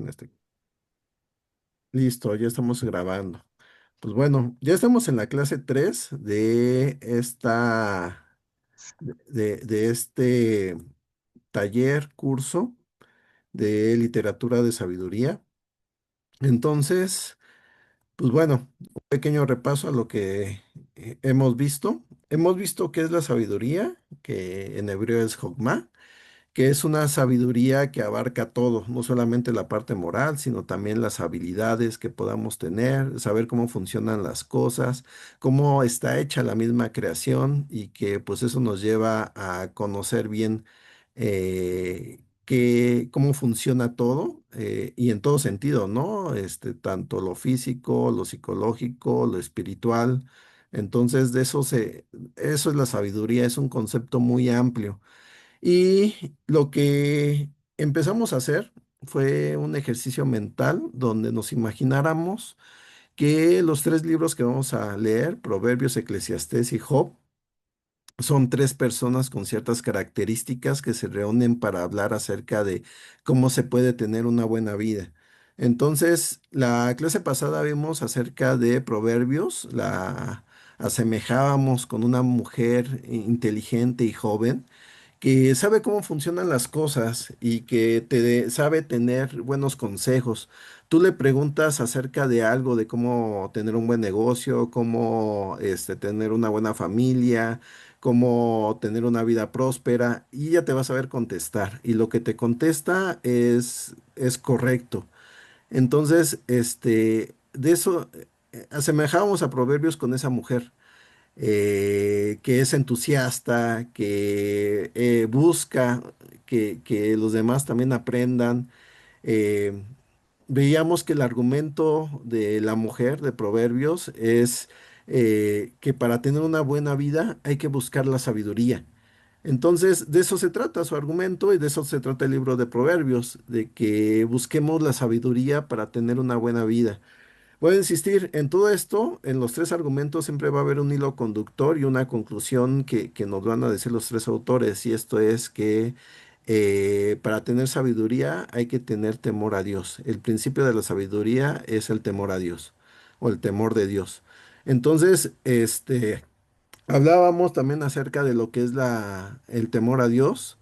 en este. Listo, ya estamos grabando. Pues bueno, ya estamos en la clase 3 de de este taller, curso de literatura de sabiduría. Entonces, pues bueno, un pequeño repaso a lo que hemos visto. Hemos visto qué es la sabiduría, que en hebreo es Jogma, que es una sabiduría que abarca todo, no solamente la parte moral, sino también las habilidades que podamos tener, saber cómo funcionan las cosas, cómo está hecha la misma creación y que pues eso nos lleva a conocer bien cómo funciona todo y en todo sentido, ¿no? Tanto lo físico, lo psicológico, lo espiritual. Entonces, eso es la sabiduría, es un concepto muy amplio. Y lo que empezamos a hacer fue un ejercicio mental donde nos imagináramos que los tres libros que vamos a leer, Proverbios, Eclesiastés y Job, son tres personas con ciertas características que se reúnen para hablar acerca de cómo se puede tener una buena vida. Entonces, la clase pasada vimos acerca de Proverbios, la asemejábamos con una mujer inteligente y joven que sabe cómo funcionan las cosas y que sabe tener buenos consejos. Tú le preguntas acerca de algo, de cómo tener un buen negocio, cómo tener una buena familia, cómo tener una vida próspera, y ella te va a saber contestar. Y lo que te contesta es correcto. Entonces, de eso asemejábamos a Proverbios con esa mujer que es entusiasta, que busca que los demás también aprendan. Eh, Veíamos que el argumento de la mujer de Proverbios es que para tener una buena vida hay que buscar la sabiduría. Entonces, de eso se trata su argumento y de eso se trata el libro de Proverbios, de que busquemos la sabiduría para tener una buena vida. Voy a insistir en todo esto, en los tres argumentos siempre va a haber un hilo conductor y una conclusión que nos van a decir los tres autores, y esto es que para tener sabiduría hay que tener temor a Dios. El principio de la sabiduría es el temor a Dios o el temor de Dios. Entonces, hablábamos también acerca de lo que es el temor a Dios,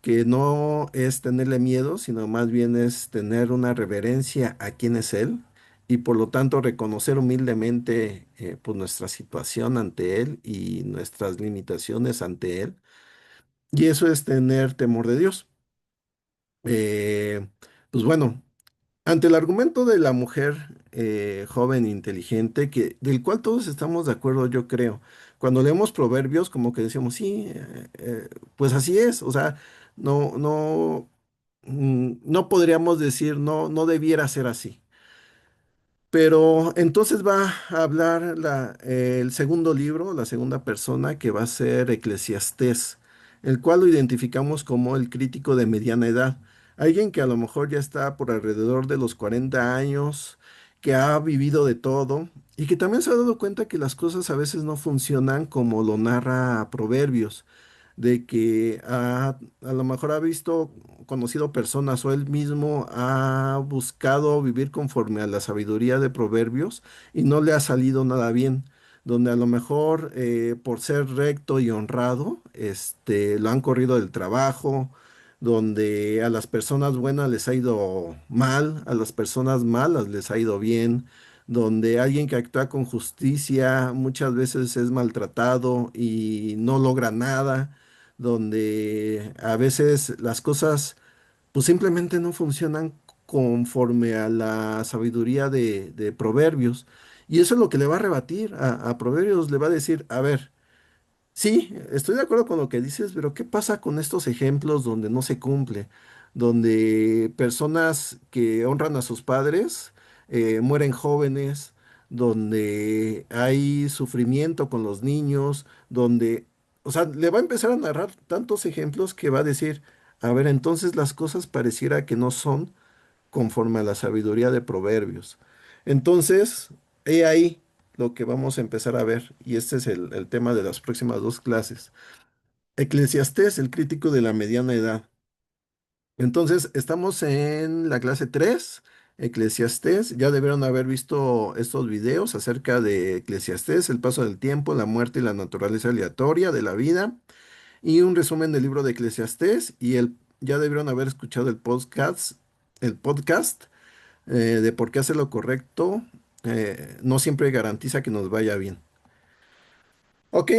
que no es tenerle miedo, sino más bien es tener una reverencia a quién es Él y por lo tanto reconocer humildemente pues nuestra situación ante Él y nuestras limitaciones ante Él. Y eso es tener temor de Dios. Eh, pues bueno, ante el argumento de la mujer joven, inteligente, del cual todos estamos de acuerdo, yo creo. Cuando leemos Proverbios, como que decimos, sí, pues así es. O sea, no podríamos decir, no, no debiera ser así. Pero entonces va a hablar el segundo libro, la segunda persona, que va a ser Eclesiastés, el cual lo identificamos como el crítico de mediana edad. Alguien que a lo mejor ya está por alrededor de los 40 años, que ha vivido de todo y que también se ha dado cuenta que las cosas a veces no funcionan como lo narra Proverbios, de que a lo mejor ha visto, conocido personas o él mismo ha buscado vivir conforme a la sabiduría de Proverbios y no le ha salido nada bien, donde a lo mejor por ser recto y honrado, lo han corrido del trabajo, donde a las personas buenas les ha ido mal, a las personas malas les ha ido bien, donde alguien que actúa con justicia muchas veces es maltratado y no logra nada, donde a veces las cosas pues simplemente no funcionan conforme a la sabiduría de Proverbios. Y eso es lo que le va a rebatir a Proverbios, le va a decir, a ver, sí, estoy de acuerdo con lo que dices, pero ¿qué pasa con estos ejemplos donde no se cumple? Donde personas que honran a sus padres mueren jóvenes, donde hay sufrimiento con los niños, donde, o sea, le va a empezar a narrar tantos ejemplos que va a decir, a ver, entonces las cosas pareciera que no son conforme a la sabiduría de Proverbios. Entonces, he ahí lo que vamos a empezar a ver, y este es el tema de las próximas dos clases. Eclesiastés, el crítico de la mediana edad. Entonces, estamos en la clase 3, Eclesiastés. Ya debieron haber visto estos videos acerca de Eclesiastés, el paso del tiempo, la muerte y la naturaleza aleatoria de la vida, y un resumen del libro de Eclesiastés. Ya debieron haber escuchado el podcast de por qué hacer lo correcto. No siempre garantiza que nos vaya bien. Ok,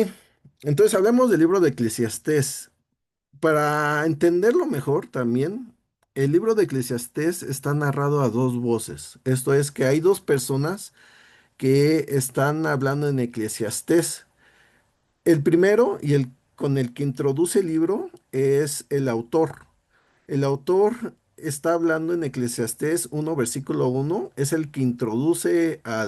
entonces hablemos del libro de Eclesiastés. Para entenderlo mejor también, el libro de Eclesiastés está narrado a dos voces. Esto es que hay dos personas que están hablando en Eclesiastés. El primero y el con el que introduce el libro es el autor. El autor está hablando en Eclesiastés 1, versículo 1. Es el que introduce a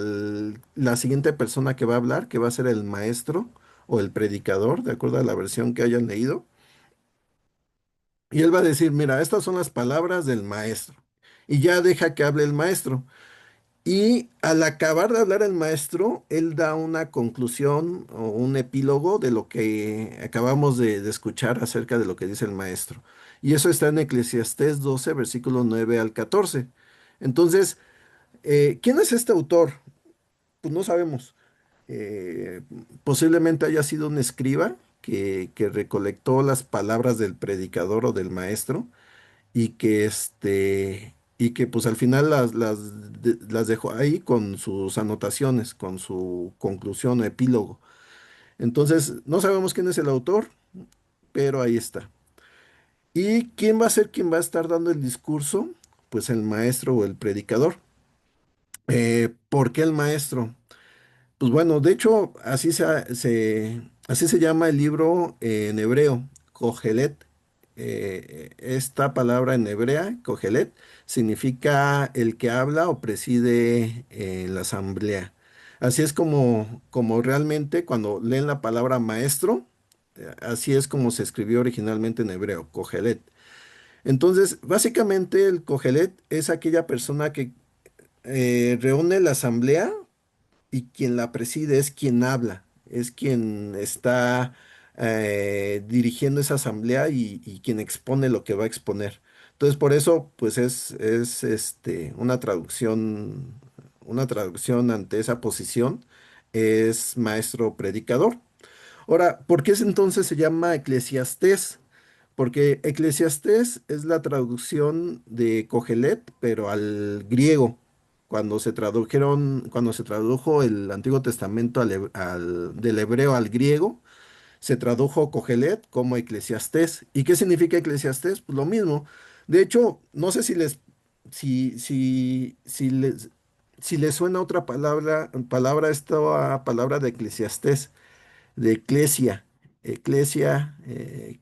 la siguiente persona que va a hablar, que va a ser el maestro o el predicador, de acuerdo a la versión que hayan leído. Y él va a decir, mira, estas son las palabras del maestro. Y ya deja que hable el maestro. Y al acabar de hablar el maestro, él da una conclusión o un epílogo de lo que acabamos de escuchar acerca de lo que dice el maestro. Y eso está en Eclesiastés 12, versículo 9 al 14. Entonces, ¿quién es este autor? Pues no sabemos. Eh, Posiblemente haya sido un escriba que recolectó las palabras del predicador o del maestro y que pues al final las dejó ahí con sus anotaciones, con su conclusión o epílogo. Entonces, no sabemos quién es el autor, pero ahí está. ¿Y quién va a ser quien va a estar dando el discurso? Pues el maestro o el predicador. ¿Por qué el maestro? Pues bueno, de hecho, así se llama el libro en hebreo, Kohelet. Esta palabra en hebrea, Kohelet, significa el que habla o preside la asamblea. Así es como realmente cuando leen la palabra maestro, así es como se escribió originalmente en hebreo, Kohelet. Entonces, básicamente el Kohelet es aquella persona que reúne la asamblea y quien la preside es quien habla, es quien está dirigiendo esa asamblea y quien expone lo que va a exponer. Entonces, por eso, pues es una traducción ante esa posición es maestro predicador. Ahora, ¿por qué entonces se llama Eclesiastés? Porque Eclesiastés es la traducción de Cogelet, pero al griego. Cuando se tradujo el Antiguo Testamento del hebreo al griego, se tradujo Cogelet como Eclesiastés. ¿Y qué significa Eclesiastés? Pues lo mismo. De hecho, no sé si les suena otra esta palabra de Eclesiastés de eclesia. Eclesia,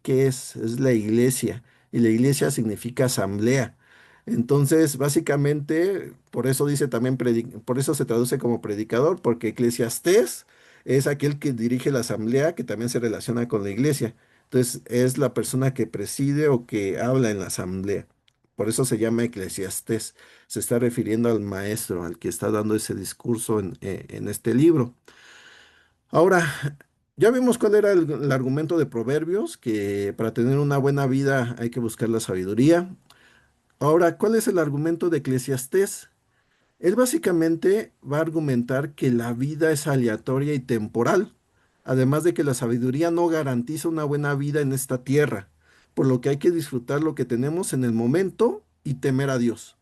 ¿qué es? Es la iglesia. Y la iglesia significa asamblea. Entonces, básicamente, por eso dice también, por eso se traduce como predicador, porque eclesiastés es aquel que dirige la asamblea, que también se relaciona con la iglesia. Entonces, es la persona que preside o que habla en la asamblea. Por eso se llama eclesiastés. Se está refiriendo al maestro, al que está dando ese discurso en este libro. Ahora, ya vimos cuál era el argumento de Proverbios, que para tener una buena vida hay que buscar la sabiduría. Ahora, ¿cuál es el argumento de Eclesiastés? Él básicamente va a argumentar que la vida es aleatoria y temporal, además de que la sabiduría no garantiza una buena vida en esta tierra, por lo que hay que disfrutar lo que tenemos en el momento y temer a Dios.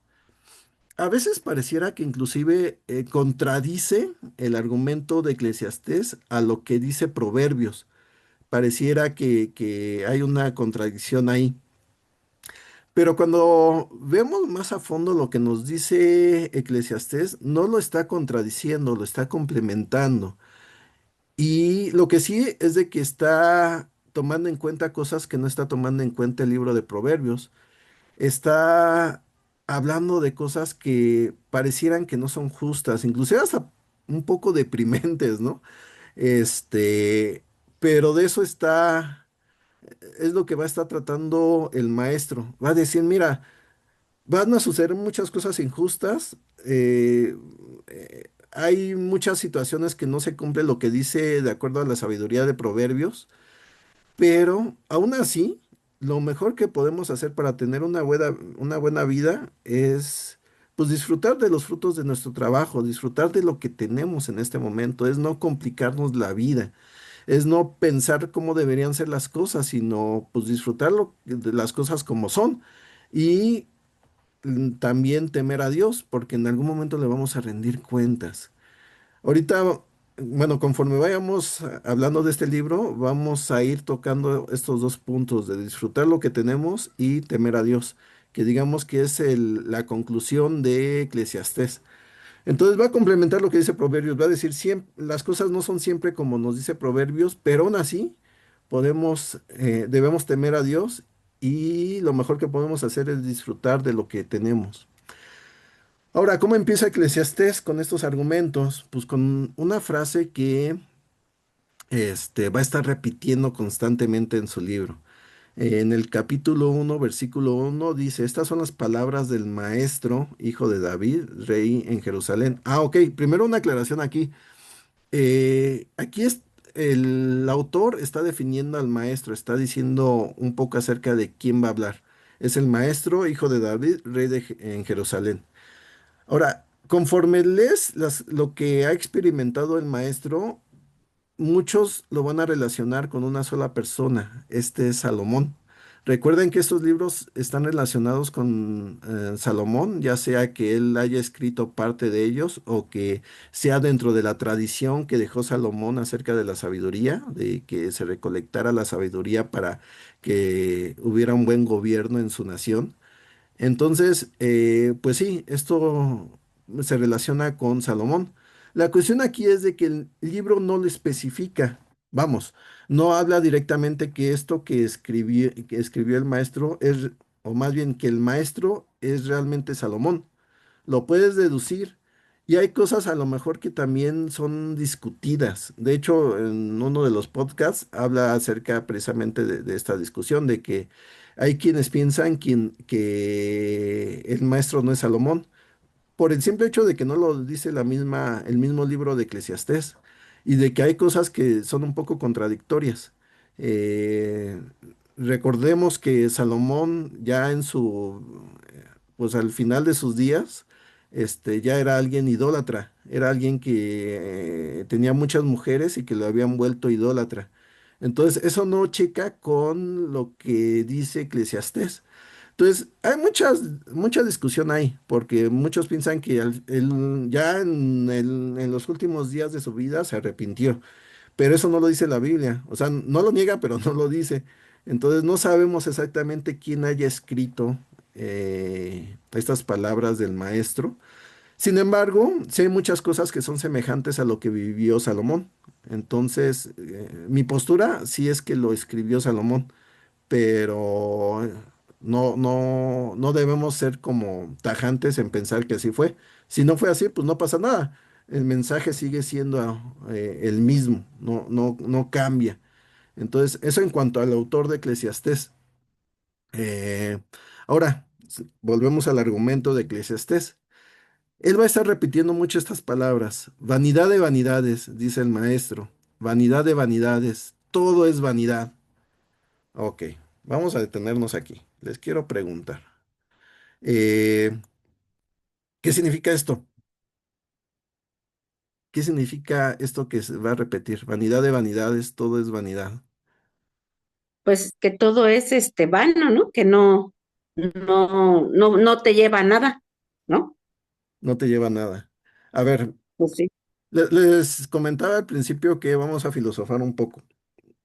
A veces pareciera que inclusive contradice el argumento de Eclesiastés a lo que dice Proverbios. Pareciera que hay una contradicción ahí. Pero cuando vemos más a fondo lo que nos dice Eclesiastés, no lo está contradiciendo, lo está complementando. Y lo que sí es de que está tomando en cuenta cosas que no está tomando en cuenta el libro de Proverbios. Está hablando de cosas que parecieran que no son justas, inclusive hasta un poco deprimentes, ¿no? Este, pero de eso es lo que va a estar tratando el maestro. Va a decir, mira, van a suceder muchas cosas injustas, hay muchas situaciones que no se cumple lo que dice de acuerdo a la sabiduría de Proverbios, pero aún así, lo mejor que podemos hacer para tener una buena vida es pues disfrutar de los frutos de nuestro trabajo, disfrutar de lo que tenemos en este momento, es no complicarnos la vida, es no pensar cómo deberían ser las cosas, sino pues disfrutar de las cosas como son y también temer a Dios, porque en algún momento le vamos a rendir cuentas. Ahorita, bueno, conforme vayamos hablando de este libro, vamos a ir tocando estos dos puntos de disfrutar lo que tenemos y temer a Dios, que digamos que es la conclusión de Eclesiastés. Entonces va a complementar lo que dice Proverbios, va a decir, las cosas no son siempre como nos dice Proverbios, pero aún así debemos temer a Dios y lo mejor que podemos hacer es disfrutar de lo que tenemos. Ahora, ¿cómo empieza Eclesiastés con estos argumentos? Pues con una frase que va a estar repitiendo constantemente en su libro. En el capítulo 1, versículo 1 dice, estas son las palabras del maestro, hijo de David, rey en Jerusalén. Ah, ok, primero una aclaración aquí. Aquí el autor está definiendo al maestro, está diciendo un poco acerca de quién va a hablar. Es el maestro, hijo de David, en Jerusalén. Ahora, conforme lees lo que ha experimentado el maestro, muchos lo van a relacionar con una sola persona. Este es Salomón. Recuerden que estos libros están relacionados con Salomón, ya sea que él haya escrito parte de ellos o que sea dentro de la tradición que dejó Salomón acerca de la sabiduría, de que se recolectara la sabiduría para que hubiera un buen gobierno en su nación. Entonces, pues sí, esto se relaciona con Salomón. La cuestión aquí es de que el libro no lo especifica. Vamos, no habla directamente que esto que escribió el maestro es, o más bien que el maestro es realmente Salomón. Lo puedes deducir. Y hay cosas a lo mejor que también son discutidas. De hecho, en uno de los podcasts habla acerca precisamente de esta discusión, de que hay quienes piensan que el maestro no es Salomón, por el simple hecho de que no lo dice el mismo libro de Eclesiastés, y de que hay cosas que son un poco contradictorias. Eh, Recordemos que Salomón ya pues al final de sus días, ya era alguien idólatra, era alguien que tenía muchas mujeres y que lo habían vuelto idólatra. Entonces, eso no checa con lo que dice Eclesiastés. Entonces, hay mucha discusión ahí, porque muchos piensan que ya en los últimos días de su vida se arrepintió, pero eso no lo dice la Biblia, o sea, no lo niega, pero no lo dice. Entonces, no sabemos exactamente quién haya escrito estas palabras del maestro. Sin embargo, sí hay muchas cosas que son semejantes a lo que vivió Salomón. Entonces, mi postura sí es que lo escribió Salomón, pero no debemos ser como tajantes en pensar que así fue. Si no fue así, pues no pasa nada. El mensaje sigue siendo el mismo, no cambia. Entonces, eso en cuanto al autor de Eclesiastés. Eh, Ahora, volvemos al argumento de Eclesiastés. Él va a estar repitiendo mucho estas palabras. Vanidad de vanidades, dice el maestro. Vanidad de vanidades. Todo es vanidad. Ok, vamos a detenernos aquí. Les quiero preguntar. eh, ¿Qué significa esto? ¿Qué significa esto que se va a repetir? Vanidad de vanidades, todo es vanidad. Pues que todo es vano, ¿no? Que no te lleva a nada, ¿no? No te lleva a nada. A ver, Pues sí. les comentaba al principio que vamos a filosofar un poco.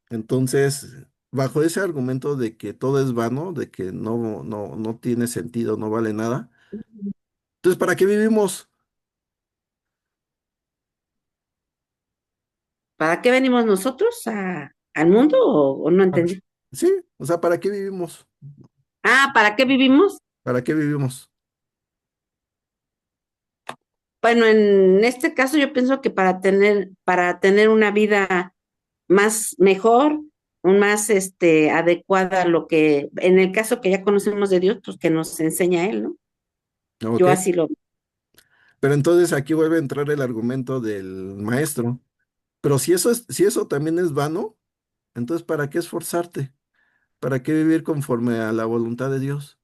Entonces, bajo ese argumento de que todo es vano, de que no tiene sentido, no vale nada, entonces, ¿para qué vivimos? ¿Para qué venimos nosotros al mundo o no A ver. entendí? Sí, o sea, ¿para qué vivimos? Ah, ¿para qué vivimos? ¿Para qué vivimos? Bueno, en este caso yo pienso que para tener una vida más mejor, un más adecuada a lo que, en el caso que ya conocemos de Dios, pues que nos enseña Él, ¿no? Ok, Yo así lo. pero entonces aquí vuelve a entrar el argumento del maestro. Pero si eso también es vano, entonces ¿para qué esforzarte? ¿Para qué vivir conforme a la voluntad de Dios?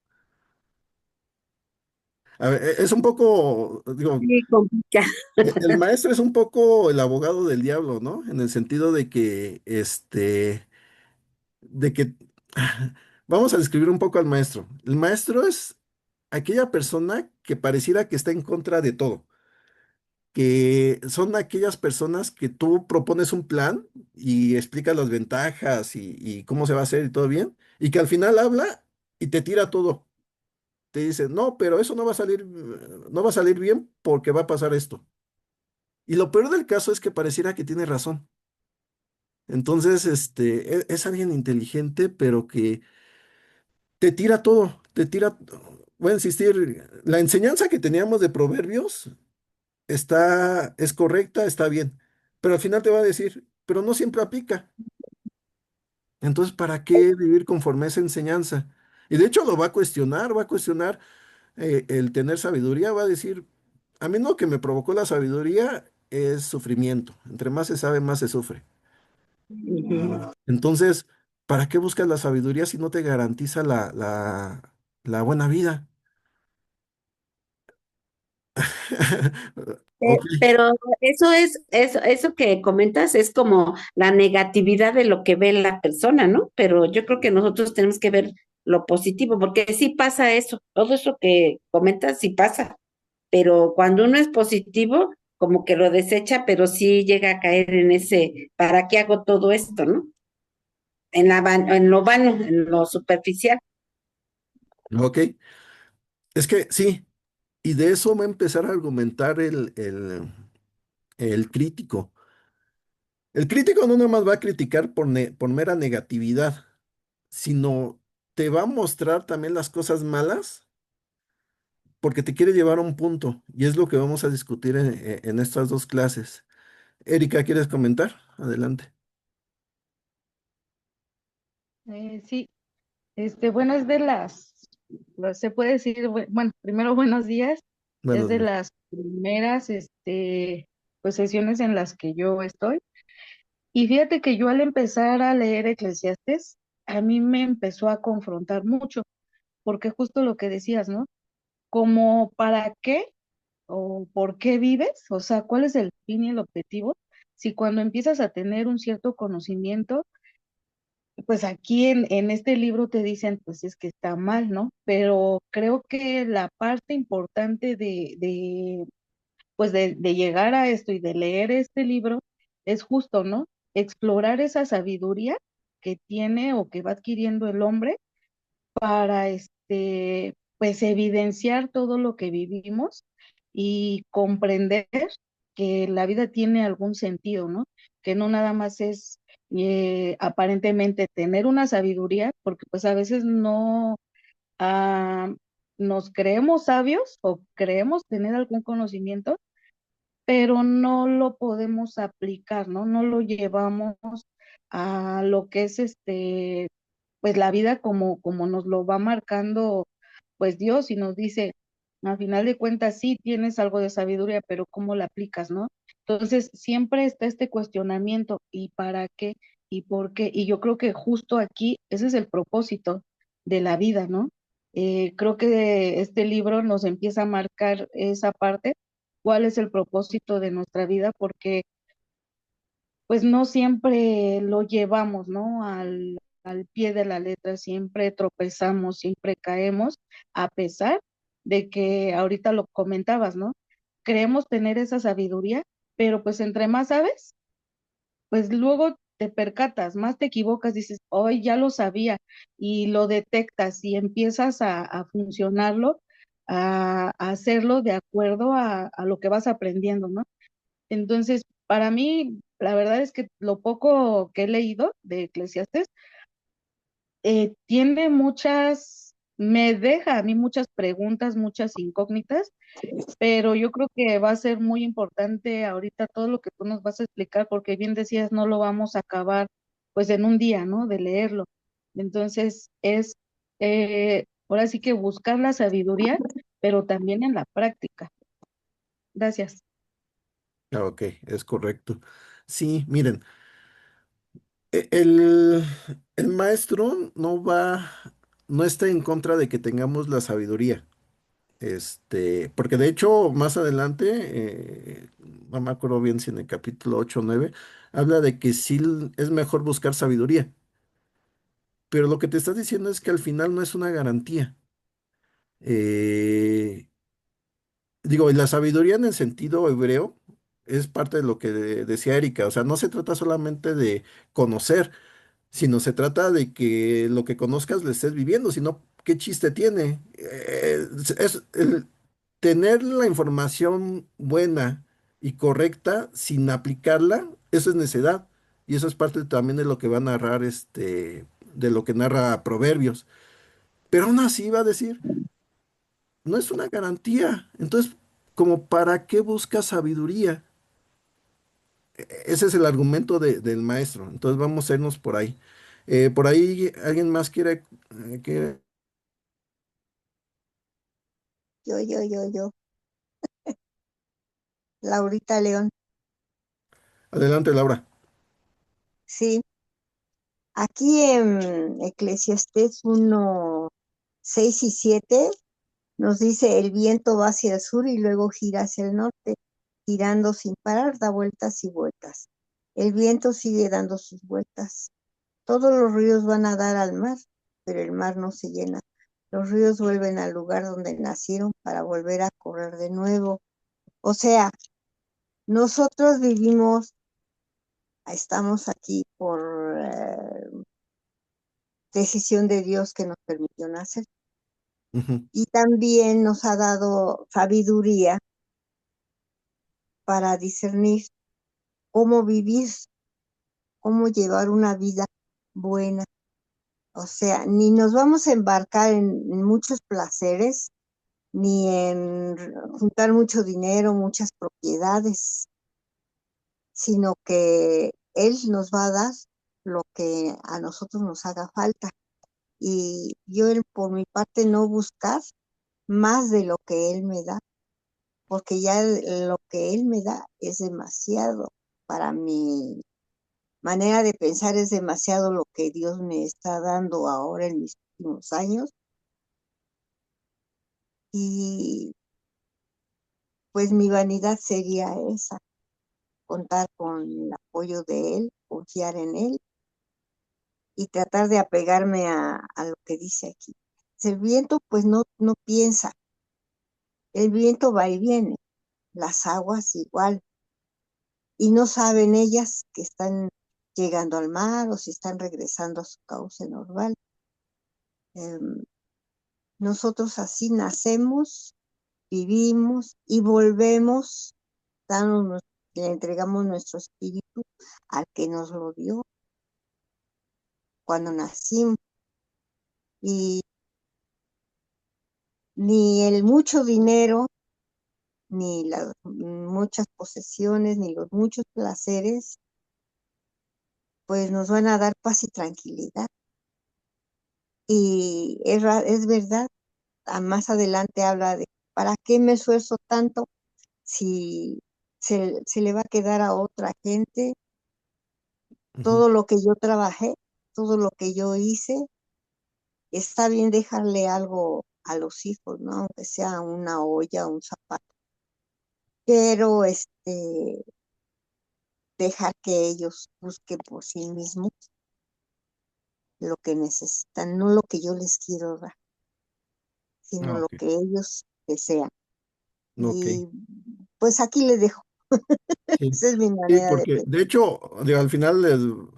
A ver, es un poco, digo, Sí, complicado. el maestro es un poco el abogado del diablo, ¿no? En el sentido de que, vamos a describir un poco al maestro. El maestro es aquella persona que pareciera que está en contra de todo, que son aquellas personas que tú propones un plan y explicas las ventajas y cómo se va a hacer y todo bien, y que al final habla y te tira todo. Te dice, no, pero eso no va a salir, no va a salir bien porque va a pasar esto. Y lo peor del caso es que pareciera que tiene razón. Entonces, es alguien inteligente, pero que te tira todo, te tira, voy a insistir, la enseñanza que teníamos de proverbios es correcta, está bien, pero al final te va a decir, pero no siempre aplica. Entonces, ¿para qué vivir conforme a esa enseñanza? Y de hecho lo va a cuestionar el tener sabiduría, va a decir, a mí lo que me provocó la sabiduría es sufrimiento. Entre más se sabe, más se sufre. Ujú. Entonces, ¿para qué buscas la sabiduría si no te garantiza la buena vida? Ok, Pero eso que comentas es como la negatividad de lo que ve la persona, ¿no? Pero yo creo que nosotros tenemos que ver lo positivo, porque sí pasa eso, todo eso que comentas sí pasa, pero cuando uno es positivo, como que lo desecha, pero sí llega a caer en ese, ¿para qué hago todo esto, no? En lo vano, en lo superficial. ok. Es que sí, y de eso va a empezar a argumentar el crítico. El crítico no nomás va a criticar por mera negatividad, sino te va a mostrar también las cosas malas porque te quiere llevar a un punto. Y es lo que vamos a discutir en estas dos clases. Erika, ¿quieres comentar? Adelante. Sí, bueno, es de se puede decir, bueno, primero buenos días, es Buenos de días. las primeras, pues sesiones en las que yo estoy. Y fíjate que yo al empezar a leer Eclesiastes, a mí me empezó a confrontar mucho, porque justo lo que decías, ¿no? Como para qué o por qué vives, o sea, cuál es el fin y el objetivo, si cuando empiezas a tener un cierto conocimiento, pues aquí en este libro te dicen, pues es que está mal, ¿no? Pero creo que la parte importante pues de llegar a esto y de leer este libro es justo, ¿no? Explorar esa sabiduría que tiene o que va adquiriendo el hombre para pues evidenciar todo lo que vivimos y comprender que la vida tiene algún sentido, ¿no? Que no nada más es aparentemente tener una sabiduría, porque pues a veces no ah, nos creemos sabios o creemos tener algún conocimiento, pero no lo podemos aplicar, ¿no? No lo llevamos a lo que es pues la vida como nos lo va marcando, pues Dios y nos dice, a final de cuentas sí tienes algo de sabiduría, pero ¿cómo la aplicas, no? Entonces siempre está este cuestionamiento, ¿y para qué? ¿Y por qué? Y yo creo que justo aquí ese es el propósito de la vida, ¿no? Creo que este libro nos empieza a marcar esa parte, cuál es el propósito de nuestra vida, porque pues no siempre lo llevamos, ¿no? Al pie de la letra, siempre tropezamos, siempre caemos, a pesar de que ahorita lo comentabas, ¿no? Creemos tener esa sabiduría, pero pues entre más sabes, pues luego te percatas, más te equivocas, dices, hoy ya lo sabía, y lo detectas y empiezas a funcionarlo, a hacerlo de acuerdo a lo que vas aprendiendo, ¿no? Entonces, para mí, la verdad es que lo poco que he leído de Eclesiastes tiene me deja a mí muchas preguntas, muchas incógnitas, pero yo creo que va a ser muy importante ahorita todo lo que tú nos vas a explicar, porque bien decías, no lo vamos a acabar pues en un día, ¿no? De leerlo. Entonces, ahora sí que buscar la sabiduría, pero también en la práctica. Gracias. Ah, ok, es correcto. Sí, miren, El, el maestro no está en contra de que tengamos la sabiduría. Porque de hecho, más adelante, no me acuerdo bien si en el capítulo 8 o 9, habla de que sí es mejor buscar sabiduría. Pero lo que te estás diciendo es que al final no es una garantía. Eh, Digo, y la sabiduría en el sentido hebreo es parte de lo que decía Erika. O sea, no se trata solamente de conocer, sino se trata de que lo que conozcas lo estés viviendo, sino qué chiste tiene. Es el tener la información buena y correcta sin aplicarla, eso es necedad. Y eso es parte también de lo que va a narrar de lo que narra Proverbios. Pero aún así va a decir, no es una garantía. Entonces, ¿como para qué buscas sabiduría? Ese es el argumento del maestro. Entonces vamos a irnos por ahí. Por ahí, ¿alguien más quiere? Yo, Laurita León. Adelante, Laura. Sí, aquí en Eclesiastés 1:6 y 7 nos dice, el viento va hacia el sur y luego gira hacia el norte, girando sin parar, da vueltas y vueltas. El viento sigue dando sus vueltas. Todos los ríos van a dar al mar, pero el mar no se llena. Los ríos vuelven al lugar donde nacieron para volver a correr de nuevo. O sea, nosotros estamos aquí por decisión de Dios que nos permitió nacer. Ujú, Y también nos ha dado sabiduría para discernir cómo vivir, cómo llevar una vida buena. O sea, ni nos vamos a embarcar en muchos placeres, ni en juntar mucho dinero, muchas propiedades, sino que Él nos va a dar lo que a nosotros nos haga falta. Y yo, por mi parte, no buscar más de lo que Él me da, porque ya lo que Él me da es demasiado. Para mi manera de pensar es demasiado lo que Dios me está dando ahora en mis últimos años. Y pues mi vanidad sería esa, contar con el apoyo de Él, confiar en Él y tratar de apegarme a lo que dice aquí. El viento pues no piensa, el viento va y viene, las aguas igual, y no saben ellas que están llegando al mar o si están regresando a su cauce normal. Em, Nosotros así nacemos, vivimos y volvemos, le entregamos nuestro espíritu al que nos lo dio cuando nacimos. Y ni el mucho dinero, ni las muchas posesiones, ni los muchos placeres, pues nos van a dar paz y tranquilidad. Y es verdad, más adelante habla de, ¿para qué me esfuerzo tanto si se le va a quedar a otra gente ujú. todo lo que yo trabajé, todo lo que yo hice? Está bien dejarle algo a los hijos, ¿no? Aunque sea una olla, un zapato, pero dejar que ellos busquen por sí mismos lo que necesitan, no lo que yo les quiero dar, sino Ah, lo ok. que ellos desean. Ok. Y pues aquí les dejo, Sí. esa es mi Sí, manera de porque pensar. de hecho, digo, al final,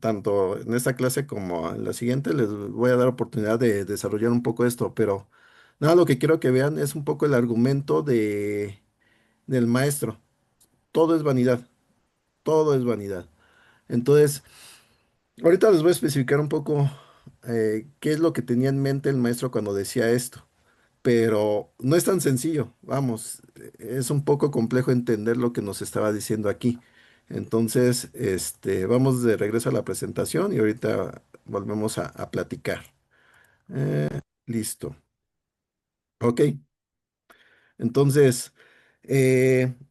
tanto en esta clase como en la siguiente, les voy a dar oportunidad de desarrollar un poco esto, pero nada, lo que quiero que vean es un poco el argumento del maestro. Todo es vanidad, todo es vanidad. Entonces, ahorita les voy a especificar un poco qué es lo que tenía en mente el maestro cuando decía esto, pero no es tan sencillo, vamos, es un poco complejo entender lo que nos estaba diciendo aquí. Entonces, vamos de regreso a la presentación y ahorita volvemos a platicar. Listo. Ok, entonces,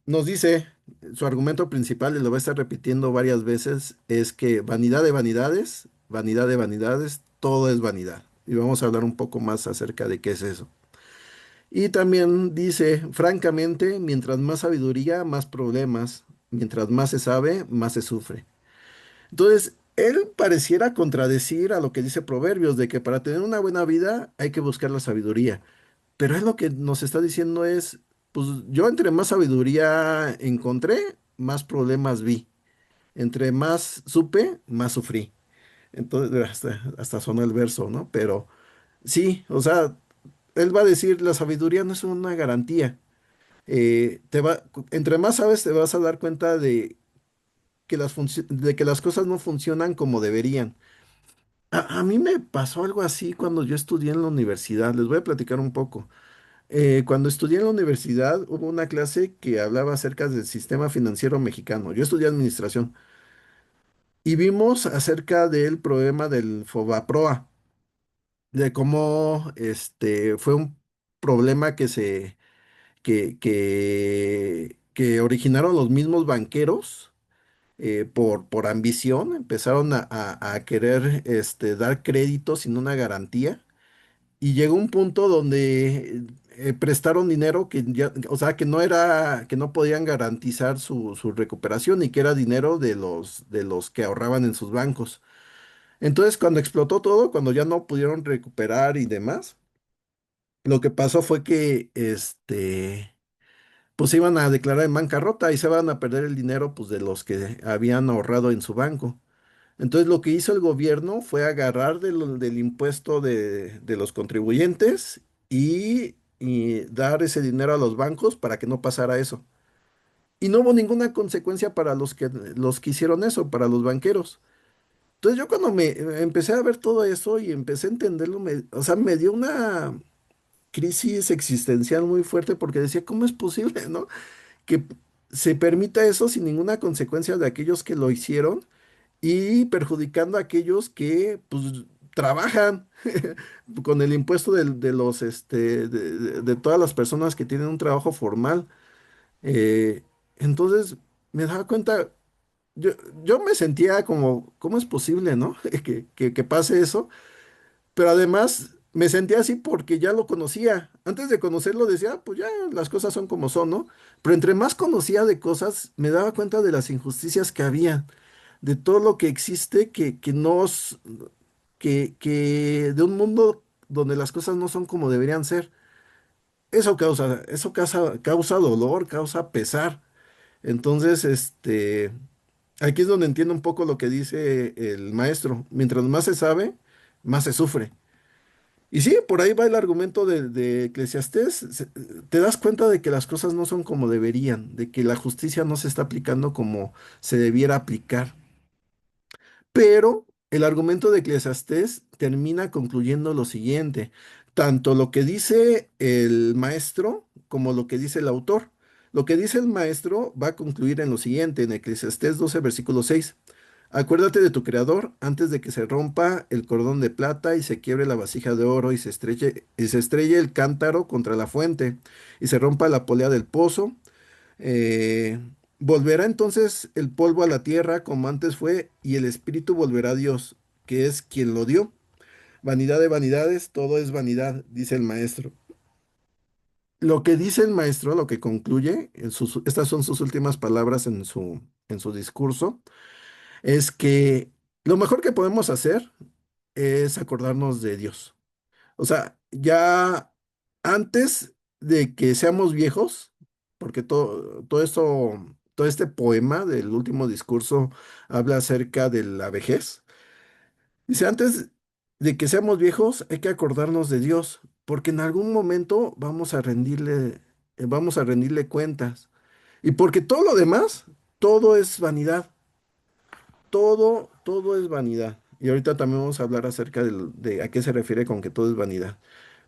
Nos dice, su argumento principal, y lo va a estar repitiendo varias veces, es que vanidad de vanidades, todo es vanidad. Y vamos a hablar un poco más acerca de qué es eso. Y también dice, francamente, mientras más sabiduría, más problemas. Mientras más se sabe, más se sufre. Entonces, él pareciera contradecir a lo que dice Proverbios, de que para tener una buena vida hay que buscar la sabiduría. Pero él lo que nos está diciendo es, pues yo entre más sabiduría encontré, más problemas vi. Entre más supe, más sufrí. Entonces, hasta sonó el verso, ¿no? Pero sí, o sea, él va a decir, la sabiduría no es una garantía. Entre más sabes, te vas a dar cuenta de que de que las cosas no funcionan como deberían. A mí me pasó algo así cuando yo estudié en la universidad. Les voy a platicar un poco. Cuando estudié en la universidad hubo una clase que hablaba acerca del sistema financiero mexicano. Yo estudié administración y vimos acerca del problema del Fobaproa, de cómo fue un problema que originaron los mismos banqueros por ambición, empezaron a querer dar crédito sin una garantía. Y llegó un punto donde prestaron dinero que ya, o sea, que no podían garantizar su recuperación y que era dinero de los que ahorraban en sus bancos. Entonces, cuando explotó todo, cuando ya no pudieron recuperar y demás, lo que pasó fue que pues se iban a declarar en bancarrota y se van a perder el dinero pues de los que habían ahorrado en su banco. Entonces lo que hizo el gobierno fue agarrar del impuesto de los contribuyentes y dar ese dinero a los bancos para que no pasara eso. Y no hubo ninguna consecuencia para los que hicieron eso, para los banqueros. Entonces yo cuando me empecé a ver todo eso y empecé a entenderlo, o sea, me dio una crisis existencial muy fuerte porque decía, ¿cómo es posible, no? Que se permita eso sin ninguna consecuencia de aquellos que lo hicieron y perjudicando a aquellos que pues trabajan con el impuesto de los de todas las personas que tienen un trabajo formal. Eh, entonces me daba cuenta, yo, yo me sentía como, ¿cómo es posible, no? Que pase eso, pero además me sentía así porque ya lo conocía. Antes de conocerlo decía, "Ah, pues ya las cosas son como son, ¿no?" Pero entre más conocía de cosas, me daba cuenta de las injusticias que había, de todo lo que existe que de un mundo donde las cosas no son como deberían ser. Causa dolor, causa pesar. Entonces, aquí es donde entiendo un poco lo que dice el maestro. Mientras más se sabe, más se sufre. Y sí, por ahí va el argumento de Eclesiastés. Te das cuenta de que las cosas no son como deberían, de que la justicia no se está aplicando como se debiera aplicar. Pero el argumento de Eclesiastés termina concluyendo lo siguiente, tanto lo que dice el maestro como lo que dice el autor. Lo que dice el maestro va a concluir en lo siguiente, en Eclesiastés 12, versículo 6. Acuérdate de tu Creador antes de que se rompa el cordón de plata y se quiebre la vasija de oro y se estrelle el cántaro contra la fuente y se rompa la polea del pozo. eh, Volverá entonces el polvo a la tierra como antes fue, y el espíritu volverá a Dios, que es quien lo dio. Vanidad de vanidades, todo es vanidad, dice el maestro. Lo que dice el maestro, lo que concluye, estas son sus últimas palabras en su discurso, es que lo mejor que podemos hacer es acordarnos de Dios. O sea, ya antes de que seamos viejos, porque todo este poema del último discurso habla acerca de la vejez. Dice, antes de que seamos viejos, hay que acordarnos de Dios, porque en algún momento vamos a rendirle cuentas. Y porque todo lo demás, todo es vanidad. Todo es vanidad. Y ahorita también vamos a hablar acerca de a qué se refiere con que todo es vanidad.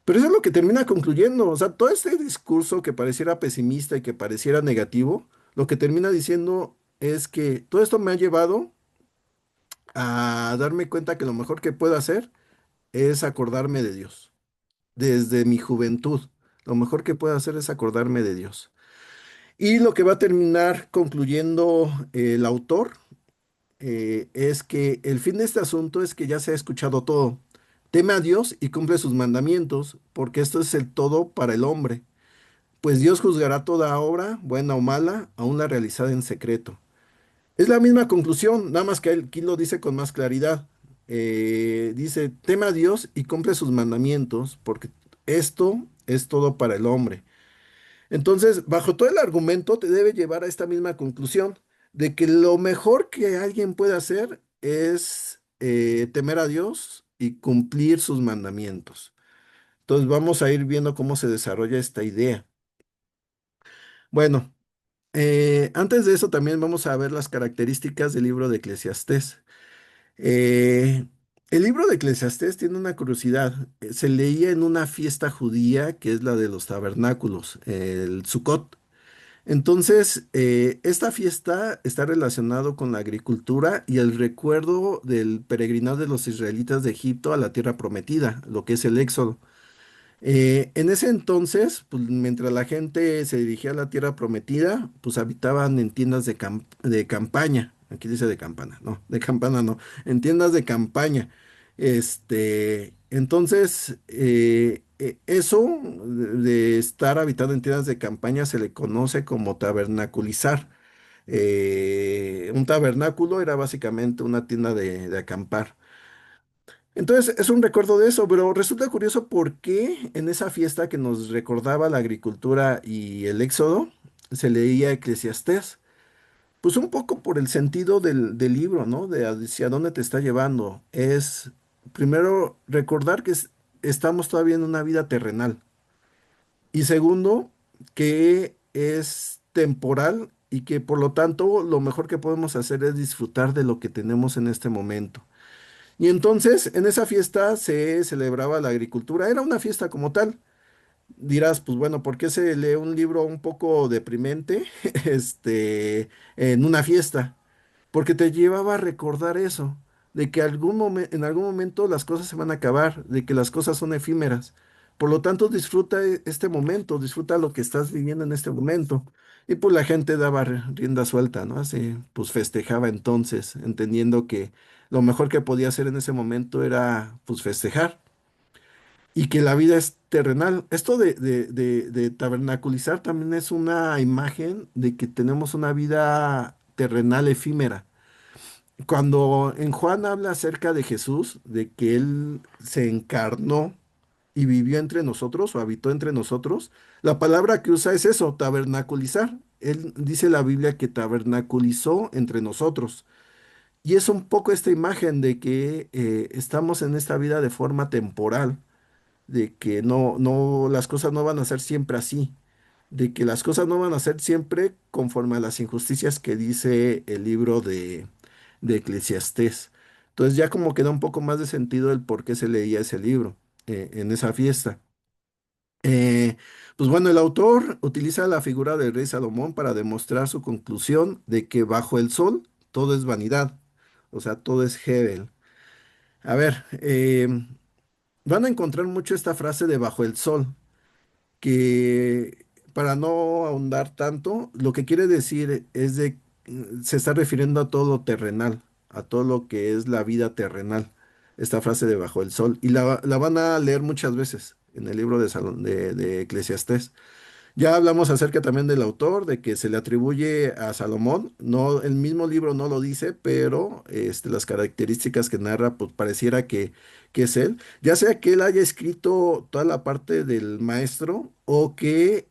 Pero eso es lo que termina concluyendo. O sea, todo este discurso que pareciera pesimista y que pareciera negativo, lo que termina diciendo es que todo esto me ha llevado a darme cuenta que lo mejor que puedo hacer es acordarme de Dios. Desde mi juventud, lo mejor que puedo hacer es acordarme de Dios. Y lo que va a terminar concluyendo el autor es que el fin de este asunto es que ya se ha escuchado todo. Teme a Dios y cumple sus mandamientos, porque esto es el todo para el hombre. Pues Dios juzgará toda obra, buena o mala, aun la realizada en secreto. Es la misma conclusión, nada más que aquí lo dice con más claridad. Dice, teme a Dios y cumple sus mandamientos, porque esto es todo para el hombre. Entonces, bajo todo el argumento, te debe llevar a esta misma conclusión, de que lo mejor que alguien puede hacer es temer a Dios y cumplir sus mandamientos. Entonces, vamos a ir viendo cómo se desarrolla esta idea. Bueno, antes de eso también vamos a ver las características del libro de Eclesiastés. Eh, el libro de Eclesiastés tiene una curiosidad. Se leía en una fiesta judía que es la de los tabernáculos, el Sukkot. Entonces, esta fiesta está relacionado con la agricultura y el recuerdo del peregrinado de los israelitas de Egipto a la tierra prometida, lo que es el Éxodo. En ese entonces, pues, mientras la gente se dirigía a la tierra prometida, pues habitaban en tiendas de campaña. Aquí dice de campana, no, de campana no, en tiendas de campaña. Entonces, eso de estar habitando en tiendas de campaña se le conoce como tabernaculizar. Un tabernáculo era básicamente una tienda de acampar. Entonces es un recuerdo de eso, pero resulta curioso por qué en esa fiesta que nos recordaba la agricultura y el éxodo se leía Eclesiastés. Pues un poco por el sentido del libro, ¿no? De hacia dónde te está llevando. Es primero recordar que estamos todavía en una vida terrenal. Y segundo, que es temporal y que por lo tanto lo mejor que podemos hacer es disfrutar de lo que tenemos en este momento. Y entonces en esa fiesta se celebraba la agricultura, era una fiesta como tal. Dirás, pues bueno, ¿por qué se lee un libro un poco deprimente, en una fiesta? Porque te llevaba a recordar eso, de que en algún momento las cosas se van a acabar, de que las cosas son efímeras. Por lo tanto, disfruta este momento, disfruta lo que estás viviendo en este momento. Y pues la gente daba rienda suelta, ¿no? Así, pues festejaba entonces, entendiendo que lo mejor que podía hacer en ese momento era, pues, festejar y que la vida es terrenal. Esto de tabernaculizar también es una imagen de que tenemos una vida terrenal efímera. Cuando en Juan habla acerca de Jesús, de que Él se encarnó y vivió entre nosotros o habitó entre nosotros, la palabra que usa es eso, tabernaculizar. Él dice la Biblia que tabernaculizó entre nosotros. Y es un poco esta imagen de que estamos en esta vida de forma temporal, de que las cosas no van a ser siempre así, de que las cosas no van a ser siempre conforme a las injusticias que dice el libro de Eclesiastés. Entonces ya como que da un poco más de sentido el por qué se leía ese libro en esa fiesta. Eh, pues bueno, el autor utiliza la figura del rey Salomón para demostrar su conclusión de que bajo el sol todo es vanidad, o sea, todo es Hebel. A ver, van a encontrar mucho esta frase de bajo el sol, que para no ahondar tanto, lo que quiere decir es se está refiriendo a todo lo terrenal, a todo lo que es la vida terrenal, esta frase de bajo el sol, y la van a leer muchas veces en el libro de Eclesiastés. Ya hablamos acerca también del autor, de que se le atribuye a Salomón. No, el mismo libro no lo dice, pero las características que narra, pues pareciera que es él. Ya sea que él haya escrito toda la parte del maestro o que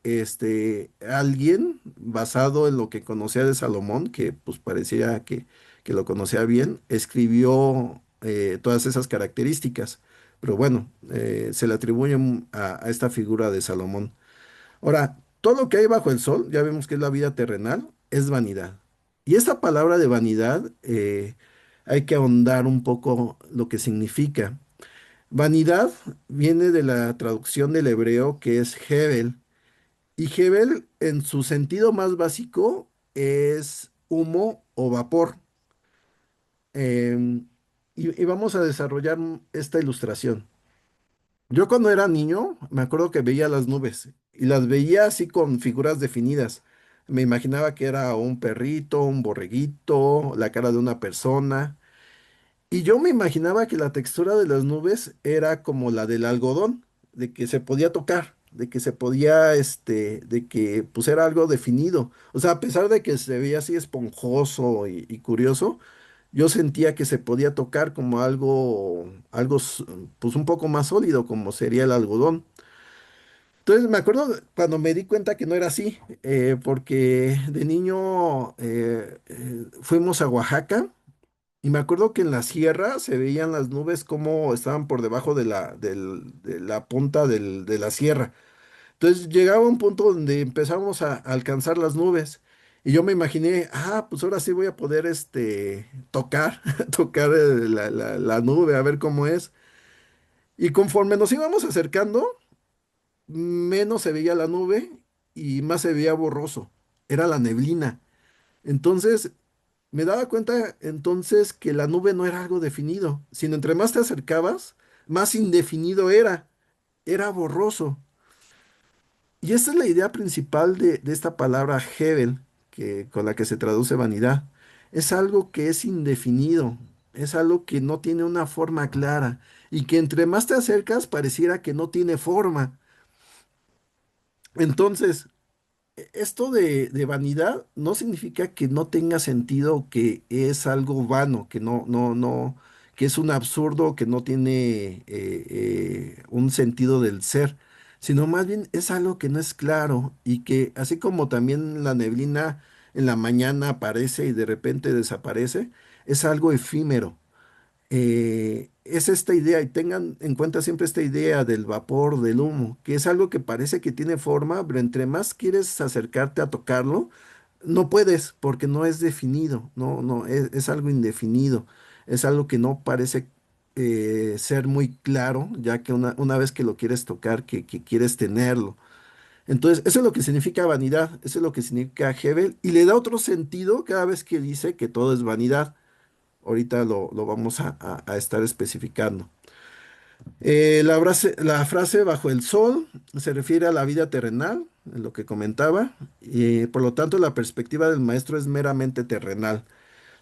alguien basado en lo que conocía de Salomón, que pues pareciera que lo conocía bien, escribió todas esas características. Pero bueno, se le atribuyen a esta figura de Salomón. Ahora, todo lo que hay bajo el sol, ya vemos que es la vida terrenal, es vanidad. Y esta palabra de vanidad hay que ahondar un poco lo que significa. Vanidad viene de la traducción del hebreo que es Hebel. Y Hebel, en su sentido más básico, es humo o vapor. Em, y vamos a desarrollar esta ilustración. Yo cuando era niño, me acuerdo que veía las nubes y las veía así con figuras definidas. Me imaginaba que era un perrito, un borreguito, la cara de una persona. Y yo me imaginaba que la textura de las nubes era como la del algodón, de que se podía tocar, de que se podía, de que pues era algo definido. O sea, a pesar de que se veía así esponjoso y curioso, yo sentía que se podía tocar como pues un poco más sólido, como sería el algodón. Entonces me acuerdo cuando me di cuenta que no era así, porque de niño fuimos a Oaxaca. Y me acuerdo que en la sierra se veían las nubes como estaban por debajo de la punta de la sierra. Entonces llegaba un punto donde empezamos a alcanzar las nubes. Y yo me imaginé, pues ahora sí voy a poder tocar, tocar la nube, a ver cómo es. Y conforme nos íbamos acercando, menos se veía la nube y más se veía borroso. Era la neblina. Entonces me daba cuenta entonces que la nube no era algo definido, sino entre más te acercabas, más indefinido era borroso. Y esta es la idea principal de esta palabra Hebel, con la que se traduce vanidad. Es algo que es indefinido, es algo que no tiene una forma clara y que entre más te acercas pareciera que no tiene forma. Entonces, esto de vanidad no significa que no tenga sentido, que es algo vano, que no, que es un absurdo, que no tiene un sentido del ser, sino más bien es algo que no es claro y que así como también la neblina en la mañana aparece y de repente desaparece, es algo efímero. Es esta idea, y tengan en cuenta siempre esta idea del vapor, del humo, que es algo que parece que tiene forma, pero entre más quieres acercarte a tocarlo, no puedes porque no es definido, no, es algo indefinido, es algo que no parece ser muy claro, ya que una vez que lo quieres tocar, que quieres tenerlo. Entonces, eso es lo que significa vanidad, eso es lo que significa Hebel, y le da otro sentido cada vez que dice que todo es vanidad. Ahorita lo vamos a estar especificando. La frase bajo el sol se refiere a la vida terrenal, en lo que comentaba, y por lo tanto la perspectiva del maestro es meramente terrenal.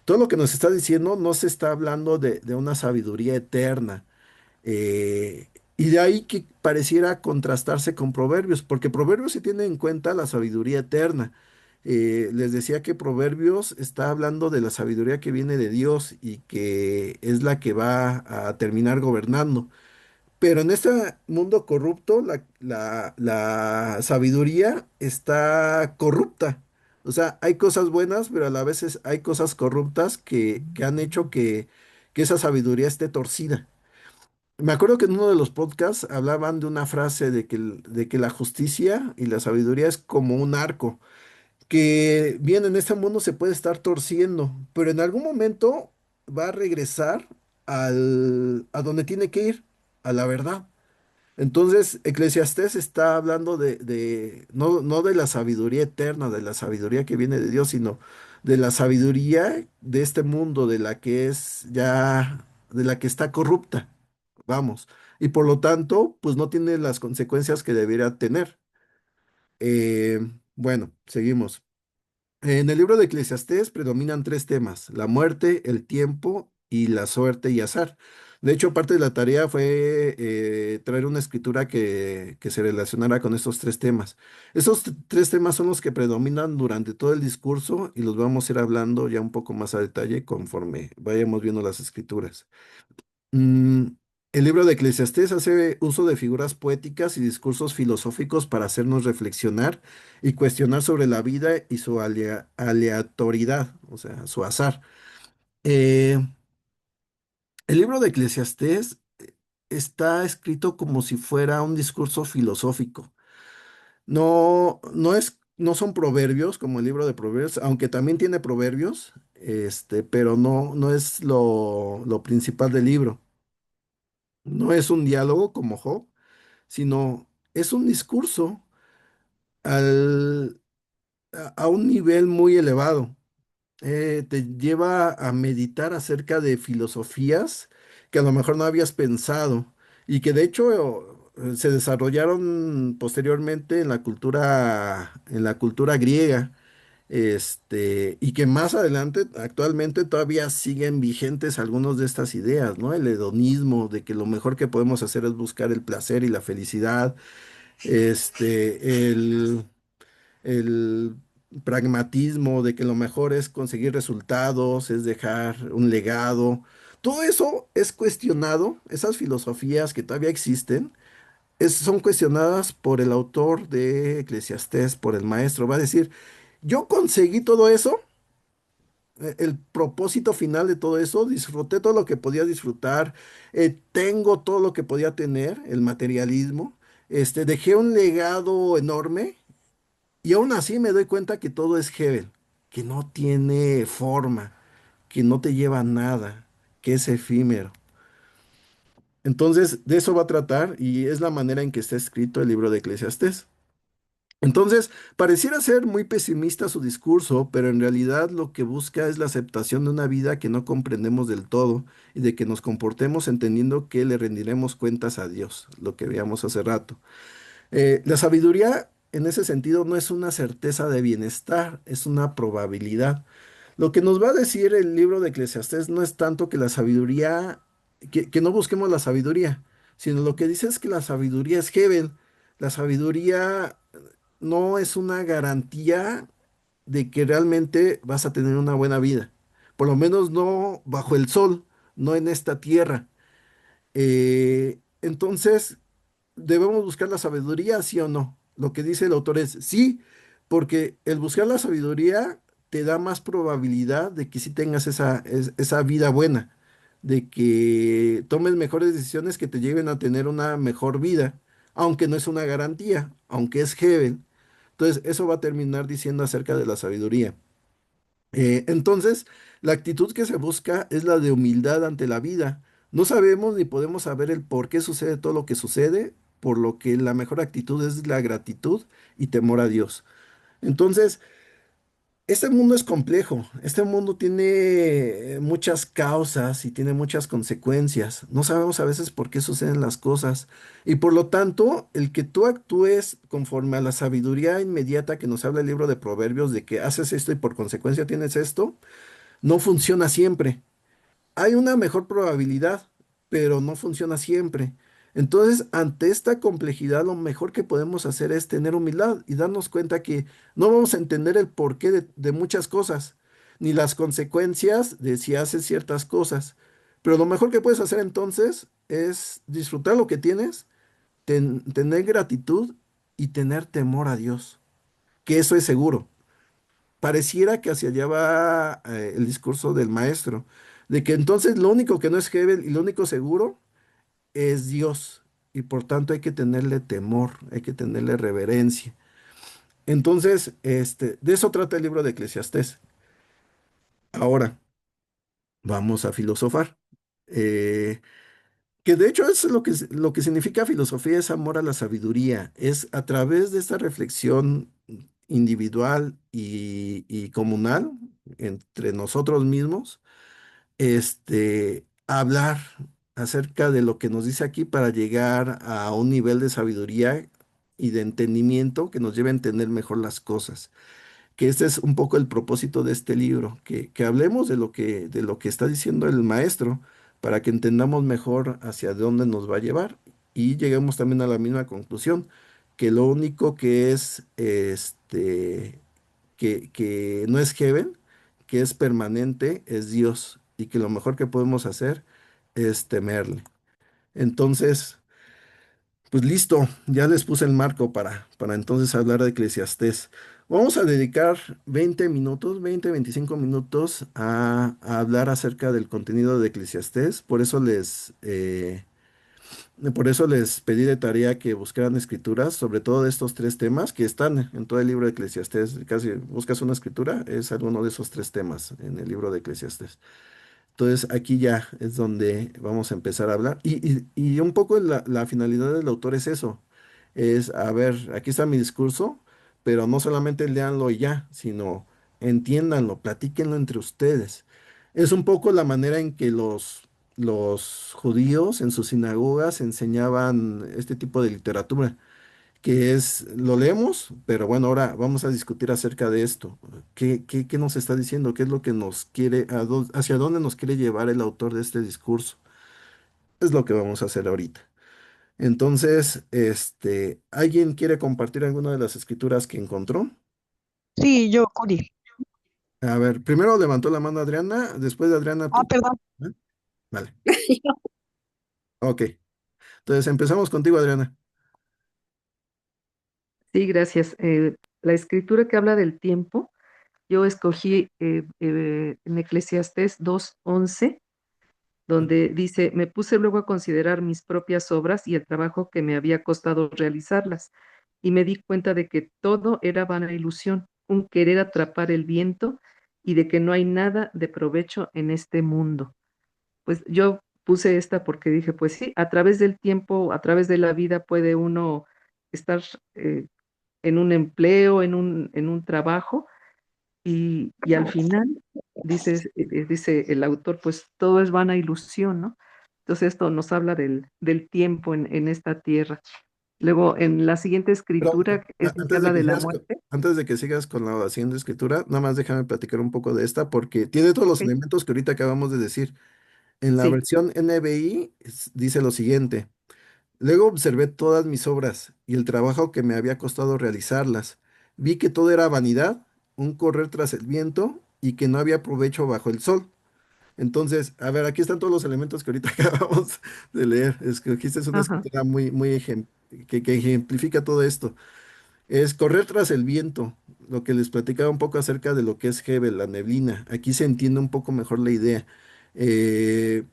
Todo lo que nos está diciendo no se está hablando de una sabiduría eterna, y de ahí que pareciera contrastarse con Proverbios, porque Proverbios sí tiene en cuenta la sabiduría eterna. Les decía que Proverbios está hablando de la sabiduría que viene de Dios y que es la que va a terminar gobernando. Pero en este mundo corrupto, la sabiduría está corrupta. O sea, hay cosas buenas, pero a la vez hay cosas corruptas que han hecho que esa sabiduría esté torcida. Me acuerdo que en uno de los podcasts hablaban de una frase de que la justicia y la sabiduría es como un arco, que bien en este mundo se puede estar torciendo, pero en algún momento va a regresar a donde tiene que ir, a la verdad. Entonces, Eclesiastés está hablando no de la sabiduría eterna, de la sabiduría que viene de Dios, sino de la sabiduría de este mundo, de la que está corrupta, vamos. Y por lo tanto, pues no tiene las consecuencias que debería tener. Eh, bueno, seguimos. En el libro de Eclesiastés predominan tres temas: la muerte, el tiempo y la suerte y azar. De hecho, parte de la tarea fue traer una escritura que se relacionara con estos tres temas. Esos tres temas son los que predominan durante todo el discurso y los vamos a ir hablando ya un poco más a detalle conforme vayamos viendo las escrituras. Mm, el libro de Eclesiastés hace uso de figuras poéticas y discursos filosóficos para hacernos reflexionar y cuestionar sobre la vida y su aleatoriedad, o sea, su azar. Eh, el libro de Eclesiastés está escrito como si fuera un discurso filosófico. No son proverbios como el libro de Proverbios, aunque también tiene proverbios, pero no es lo principal del libro. No es un diálogo como Job, sino es un discurso al- a un nivel muy elevado. Te lleva a meditar acerca de filosofías que a lo mejor no habías pensado y que de hecho se desarrollaron posteriormente en la cultura griega. y que más adelante, actualmente todavía siguen vigentes algunas de estas ideas, ¿no? El hedonismo, de que lo mejor que podemos hacer es buscar el placer y la felicidad, el pragmatismo, de que lo mejor es conseguir resultados, es dejar un legado. Todo eso es cuestionado, esas filosofías que todavía existen, son cuestionadas por el autor de Eclesiastés, por el maestro. Va a decir, yo conseguí todo eso, el propósito final de todo eso, disfruté todo lo que podía disfrutar, tengo todo lo que podía tener, el materialismo, dejé un legado enorme y aún así me doy cuenta que todo es Hebel, que no tiene forma, que no te lleva a nada, que es efímero. Entonces, de eso va a tratar y es la manera en que está escrito el libro de Eclesiastés. Entonces, pareciera ser muy pesimista su discurso, pero en realidad lo que busca es la aceptación de una vida que no comprendemos del todo y de que nos comportemos entendiendo que le rendiremos cuentas a Dios, lo que veíamos hace rato. La sabiduría, en ese sentido, no es una certeza de bienestar, es una probabilidad. Lo que nos va a decir el libro de Eclesiastés no es tanto que la sabiduría, que no busquemos la sabiduría, sino lo que dice es que la sabiduría es Hebel. La sabiduría no es una garantía de que realmente vas a tener una buena vida. Por lo menos no bajo el sol, no en esta tierra. Entonces, ¿debemos buscar la sabiduría, sí o no? Lo que dice el autor es sí, porque el buscar la sabiduría te da más probabilidad de que sí tengas esa vida buena, de que tomes mejores decisiones que te lleven a tener una mejor vida, aunque no es una garantía, aunque es Hebel. Entonces, eso va a terminar diciendo acerca de la sabiduría. Entonces, la actitud que se busca es la de humildad ante la vida. No sabemos ni podemos saber el por qué sucede todo lo que sucede, por lo que la mejor actitud es la gratitud y temor a Dios. Entonces, este mundo es complejo, este mundo tiene muchas causas y tiene muchas consecuencias. No sabemos a veces por qué suceden las cosas y por lo tanto el que tú actúes conforme a la sabiduría inmediata que nos habla el libro de Proverbios de que haces esto y por consecuencia tienes esto, no funciona siempre. Hay una mejor probabilidad, pero no funciona siempre. Entonces, ante esta complejidad, lo mejor que podemos hacer es tener humildad y darnos cuenta que no vamos a entender el porqué de muchas cosas, ni las consecuencias de si haces ciertas cosas. Pero lo mejor que puedes hacer entonces es disfrutar lo que tienes, tener gratitud y tener temor a Dios, que eso es seguro. Pareciera que hacia allá va el discurso del maestro, de que entonces lo único que no es Hebel y lo único seguro es Dios, y por tanto hay que tenerle temor, hay que tenerle reverencia. Entonces, de eso trata el libro de Eclesiastés. Ahora, vamos a filosofar. Eh, que de hecho es lo que significa filosofía, es amor a la sabiduría, es a través de esta reflexión individual y comunal entre nosotros mismos, hablar acerca de lo que nos dice aquí para llegar a un nivel de sabiduría y de entendimiento que nos lleve a entender mejor las cosas. Que este es un poco el propósito de este libro, que hablemos de lo que está diciendo el maestro para que entendamos mejor hacia dónde nos va a llevar y lleguemos también a la misma conclusión, que lo único que es que no es heaven, que es permanente, es Dios, y que lo mejor que podemos hacer es temerle. Entonces, pues listo, ya les puse el marco para entonces hablar de Eclesiastés. Vamos a dedicar 20 minutos, 25 minutos a hablar acerca del contenido de Eclesiastés. Por eso les pedí de tarea que buscaran escrituras, sobre todo de estos tres temas que están en todo el libro de Eclesiastés. Casi buscas una escritura, es alguno de esos tres temas en el libro de Eclesiastés. Entonces aquí ya es donde vamos a empezar a hablar. Y un poco la finalidad del autor es eso. Es, a ver, aquí está mi discurso, pero no solamente léanlo y ya, sino entiéndanlo, platíquenlo entre ustedes. Es un poco la manera en que los judíos en sus sinagogas enseñaban este tipo de literatura, que es, lo leemos, pero bueno, ahora vamos a discutir acerca de esto. ¿Qué nos está diciendo? ¿Qué es lo que nos quiere, hacia dónde nos quiere llevar el autor de este discurso? Es lo que vamos a hacer ahorita. Entonces, ¿alguien quiere compartir alguna de las escrituras que encontró? Sí, yo, Cori. A ver, primero levantó la mano Adriana, después de Adriana Ah, tú. perdón. ¿Eh? Vale, ok. Entonces empezamos contigo, Adriana. Sí, gracias. La escritura que habla del tiempo, yo escogí en Eclesiastés 2:11, donde dice, me puse luego a considerar mis propias obras y el trabajo que me había costado realizarlas, y me di cuenta de que todo era vana ilusión, un querer atrapar el viento y de que no hay nada de provecho en este mundo. Pues yo puse esta porque dije, pues sí, a través del tiempo, a través de la vida puede uno estar eh, en un empleo, en un trabajo, y al final, dice el autor, pues todo es vana ilusión, ¿no? Entonces esto nos habla del tiempo en esta tierra. Luego, en la siguiente Pero escritura, que es la que habla de la muerte. antes de que sigas con la siguiente escritura, nada más déjame platicar un poco de esta porque tiene todos los Ok, elementos que ahorita acabamos de decir. En la sí, versión NBI dice lo siguiente. Luego observé todas mis obras y el trabajo que me había costado realizarlas. Vi que todo era vanidad, un correr tras el viento y que no había provecho bajo el sol. Entonces, a ver, aquí están todos los elementos que ahorita acabamos de leer. Escogiste es una ajá, escritura que ejemplifica todo esto. Es correr tras el viento, lo que les platicaba un poco acerca de lo que es Hebel, la neblina. Aquí se entiende un poco mejor la idea. Eh,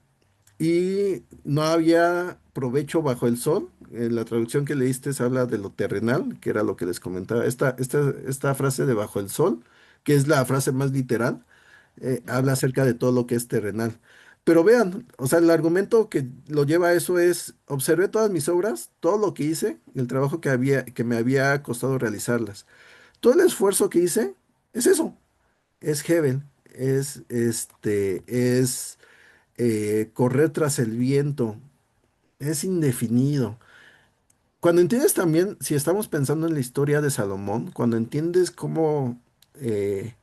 y no había provecho bajo el sol. En la traducción que leíste se habla de lo terrenal, que era lo que les comentaba. Esta frase de bajo el sol, que es la frase más literal, habla acerca de todo lo que es terrenal. Pero vean, o sea, el argumento que lo lleva a eso es, observé todas mis obras, todo lo que hice, el trabajo que me había costado realizarlas. Todo el esfuerzo que hice es eso, es Hebel, es correr tras el viento, es indefinido. Cuando entiendes también, si estamos pensando en la historia de Salomón, cuando entiendes eh,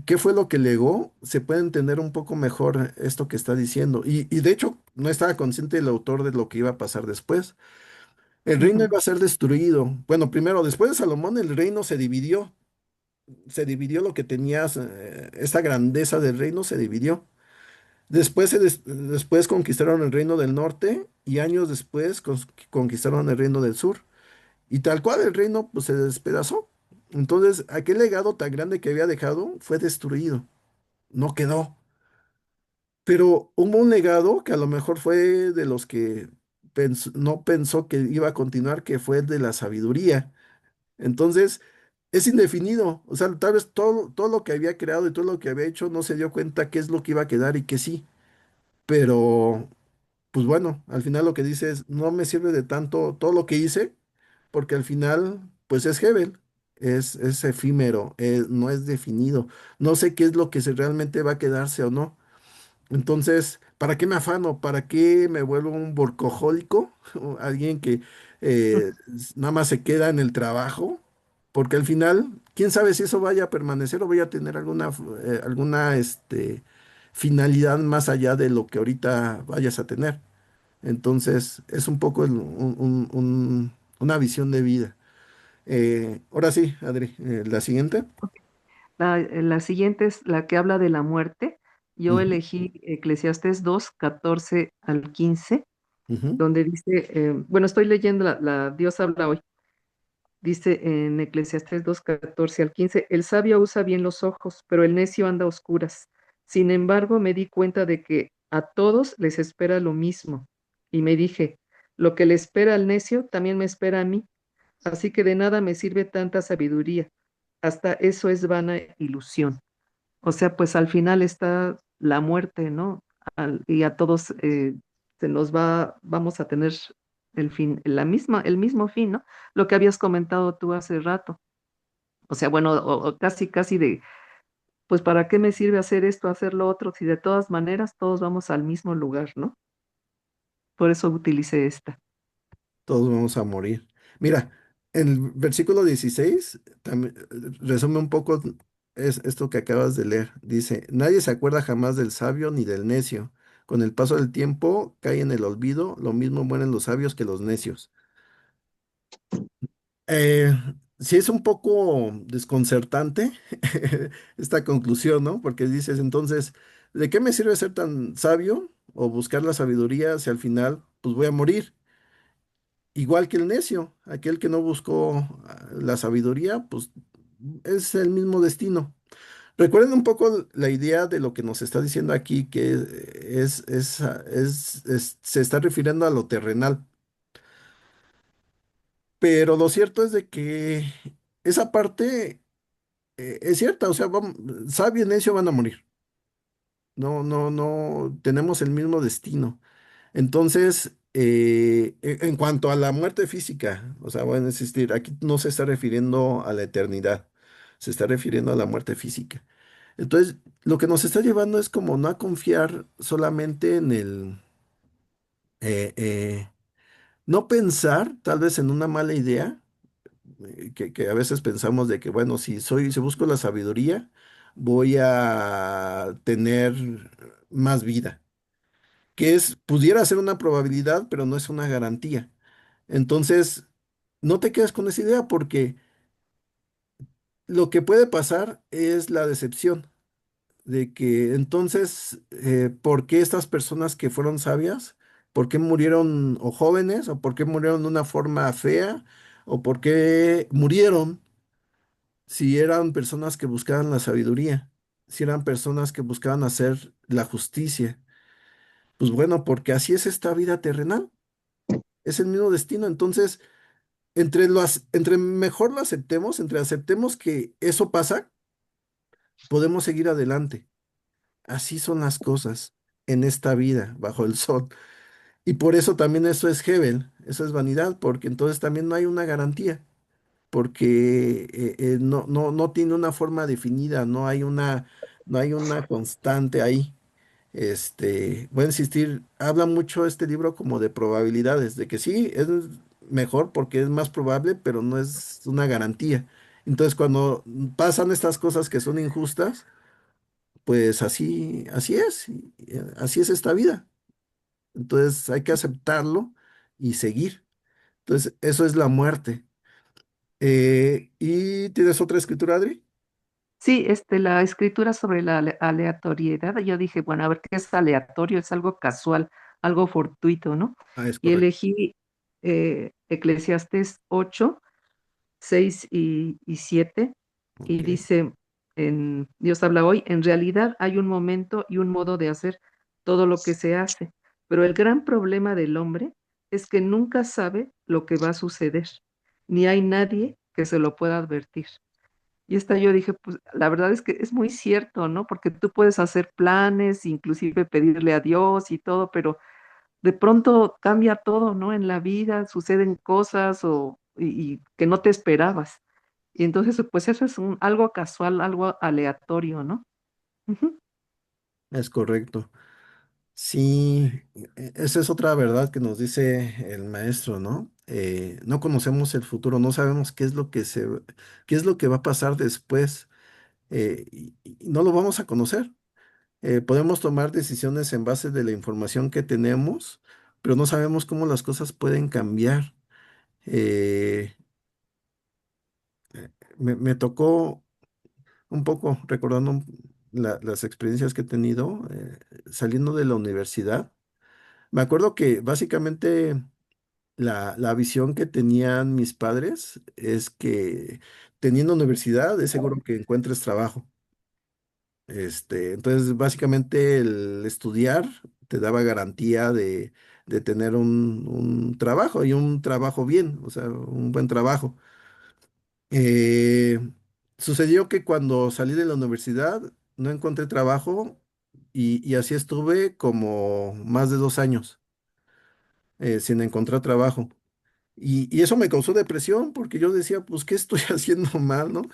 qué fue lo que legó, se puede entender un poco mejor esto que está diciendo. Y de hecho, no estaba consciente el autor de lo que iba a pasar después. El reino ujú, iba a ser destruido. Bueno, primero, después de Salomón, el reino se dividió. Se dividió lo que tenías, esta grandeza del reino se dividió. Después conquistaron el reino del norte y años después conquistaron el reino del sur. Y tal cual el reino pues se despedazó. Entonces aquel legado tan grande que había dejado fue destruido, no quedó. Pero hubo un legado que a lo mejor fue de los que no pensó que iba a continuar, que fue el de la sabiduría. Entonces es indefinido. O sea, tal vez todo lo que había creado y todo lo que había hecho no se dio cuenta qué es lo que iba a quedar y qué sí. Pero pues bueno, al final lo que dice es, no me sirve de tanto todo lo que hice, porque al final, pues es Hebel, es efímero, no es definido, no sé qué es lo que realmente va a quedarse o no. Entonces, ¿para qué me afano? ¿Para qué me vuelvo un workahólico? O alguien que nada más se queda en el trabajo, porque al final, quién sabe si eso vaya a permanecer o vaya a tener alguna finalidad más allá de lo que ahorita vayas a tener. Entonces, es un poco una visión de vida. Ahora sí, Adri, la siguiente. La siguiente es la que habla de la muerte. Yo Ujú, elegí Eclesiastés 2:14 al 15, ujú. donde dice, bueno, estoy leyendo la Dios habla hoy. Dice en Eclesiastés 2:14 al 15, el sabio usa bien los ojos, pero el necio anda a oscuras. Sin embargo, me di cuenta de que a todos les espera lo mismo. Y me dije, lo que le espera al necio también me espera a mí. Así que de nada me sirve tanta sabiduría. Hasta eso es vana ilusión. O sea, pues al final está la muerte, ¿no? Y a todos se nos vamos a tener el mismo fin, ¿no? Lo que habías comentado tú hace rato. O sea, bueno, o casi, casi pues ¿para qué me sirve hacer esto, hacer lo otro, si de todas maneras todos vamos al mismo lugar, ¿no? Por eso utilicé esta. Todos vamos a morir. Mira, en el versículo 16 también resume un poco es esto que acabas de leer. Dice, nadie se acuerda jamás del sabio ni del necio. Con el paso del tiempo cae en el olvido, lo mismo mueren los sabios que los necios. Eh, sí es un poco desconcertante esta conclusión, ¿no? Porque dices entonces, ¿de qué me sirve ser tan sabio o buscar la sabiduría si al final pues voy a morir? Igual que el necio, aquel que no buscó la sabiduría, pues es el mismo destino. Recuerden un poco la idea de lo que nos está diciendo aquí, que se está refiriendo a lo terrenal. Pero lo cierto es de que esa parte es cierta, o sea, sabio y necio van a morir. No, no, no, tenemos el mismo destino. Entonces, en cuanto a la muerte física, o sea, van a existir, aquí no se está refiriendo a la eternidad, se está refiriendo a la muerte física. Entonces, lo que nos está llevando es como no a confiar solamente en no pensar tal vez en una mala idea, que a veces pensamos de que, bueno, si busco la sabiduría, voy a tener más vida, pudiera ser una probabilidad, pero no es una garantía. Entonces, no te quedes con esa idea porque lo que puede pasar es la decepción de que entonces, ¿por qué estas personas que fueron sabias, por qué murieron o jóvenes, o por qué murieron de una forma fea, o por qué murieron si eran personas que buscaban la sabiduría, si eran personas que buscaban hacer la justicia? Pues bueno, porque así es esta vida terrenal, es el mismo destino. Entonces, entre mejor lo aceptemos, entre aceptemos que eso pasa, podemos seguir adelante. Así son las cosas en esta vida, bajo el sol. Y por eso también eso es Hebel, eso es vanidad, porque entonces también no hay una garantía, porque no tiene una forma definida, no hay una constante ahí. Voy a insistir, habla mucho este libro como de probabilidades, de que sí, es mejor porque es más probable, pero no es una garantía. Entonces, cuando pasan estas cosas que son injustas, pues así es, así es esta vida. Entonces, hay que aceptarlo y seguir. Entonces, eso es la muerte. ¿Y tienes otra escritura, Adri? Sí, la escritura sobre la aleatoriedad, yo dije, bueno, a ver qué es aleatorio, es algo casual, algo fortuito, ¿no? Ah, es Y correcto. elegí Eclesiastés 8, 6 y 7, y Ok. dice, Dios habla hoy, en realidad hay un momento y un modo de hacer todo lo que se hace, pero el gran problema del hombre es que nunca sabe lo que va a suceder, ni hay nadie que se lo pueda advertir. Y esta yo dije, pues la verdad es que es muy cierto, ¿no? Porque tú puedes hacer planes, inclusive pedirle a Dios y todo, pero de pronto cambia todo, ¿no? En la vida suceden cosas y que no te esperabas. Y entonces, pues eso es algo casual, algo aleatorio, ¿no? Ujú. Es correcto. Sí, esa es otra verdad que nos dice el maestro, ¿no? No conocemos el futuro, no sabemos qué es lo que va a pasar después, y no lo vamos a conocer. Podemos tomar decisiones en base de la información que tenemos, pero no sabemos cómo las cosas pueden cambiar. Eh, me tocó un poco recordando las experiencias que he tenido saliendo de la universidad. Me acuerdo que básicamente la visión que tenían mis padres es que teniendo universidad es seguro que encuentres trabajo. Entonces, básicamente el estudiar te daba garantía de tener un trabajo y un trabajo bien, o sea, un buen trabajo. Eh, Sucedió que cuando salí de la universidad no encontré trabajo y así estuve como más de 2 años sin encontrar trabajo. Y eso me causó depresión porque yo decía, pues, ¿qué estoy haciendo mal, no?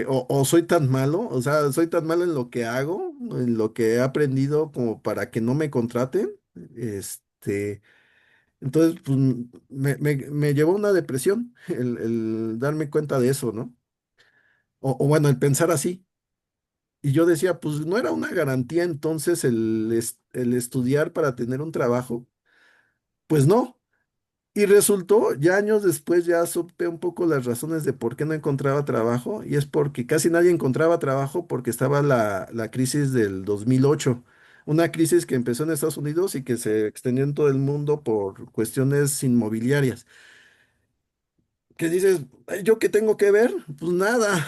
O soy tan malo, o sea, soy tan malo en lo que hago, en lo que he aprendido como para que no me contraten. Este, entonces, pues, me llevó a una depresión el darme cuenta de eso, ¿no? o bueno, el pensar así. Y yo decía, pues no era una garantía entonces el estudiar para tener un trabajo. Pues no. Y resultó, ya años después ya supe un poco las razones de por qué no encontraba trabajo, y es porque casi nadie encontraba trabajo porque estaba la crisis del 2008, una crisis que empezó en Estados Unidos y que se extendió en todo el mundo por cuestiones inmobiliarias. Que dices, "Ay, ¿yo qué tengo que ver? Pues nada."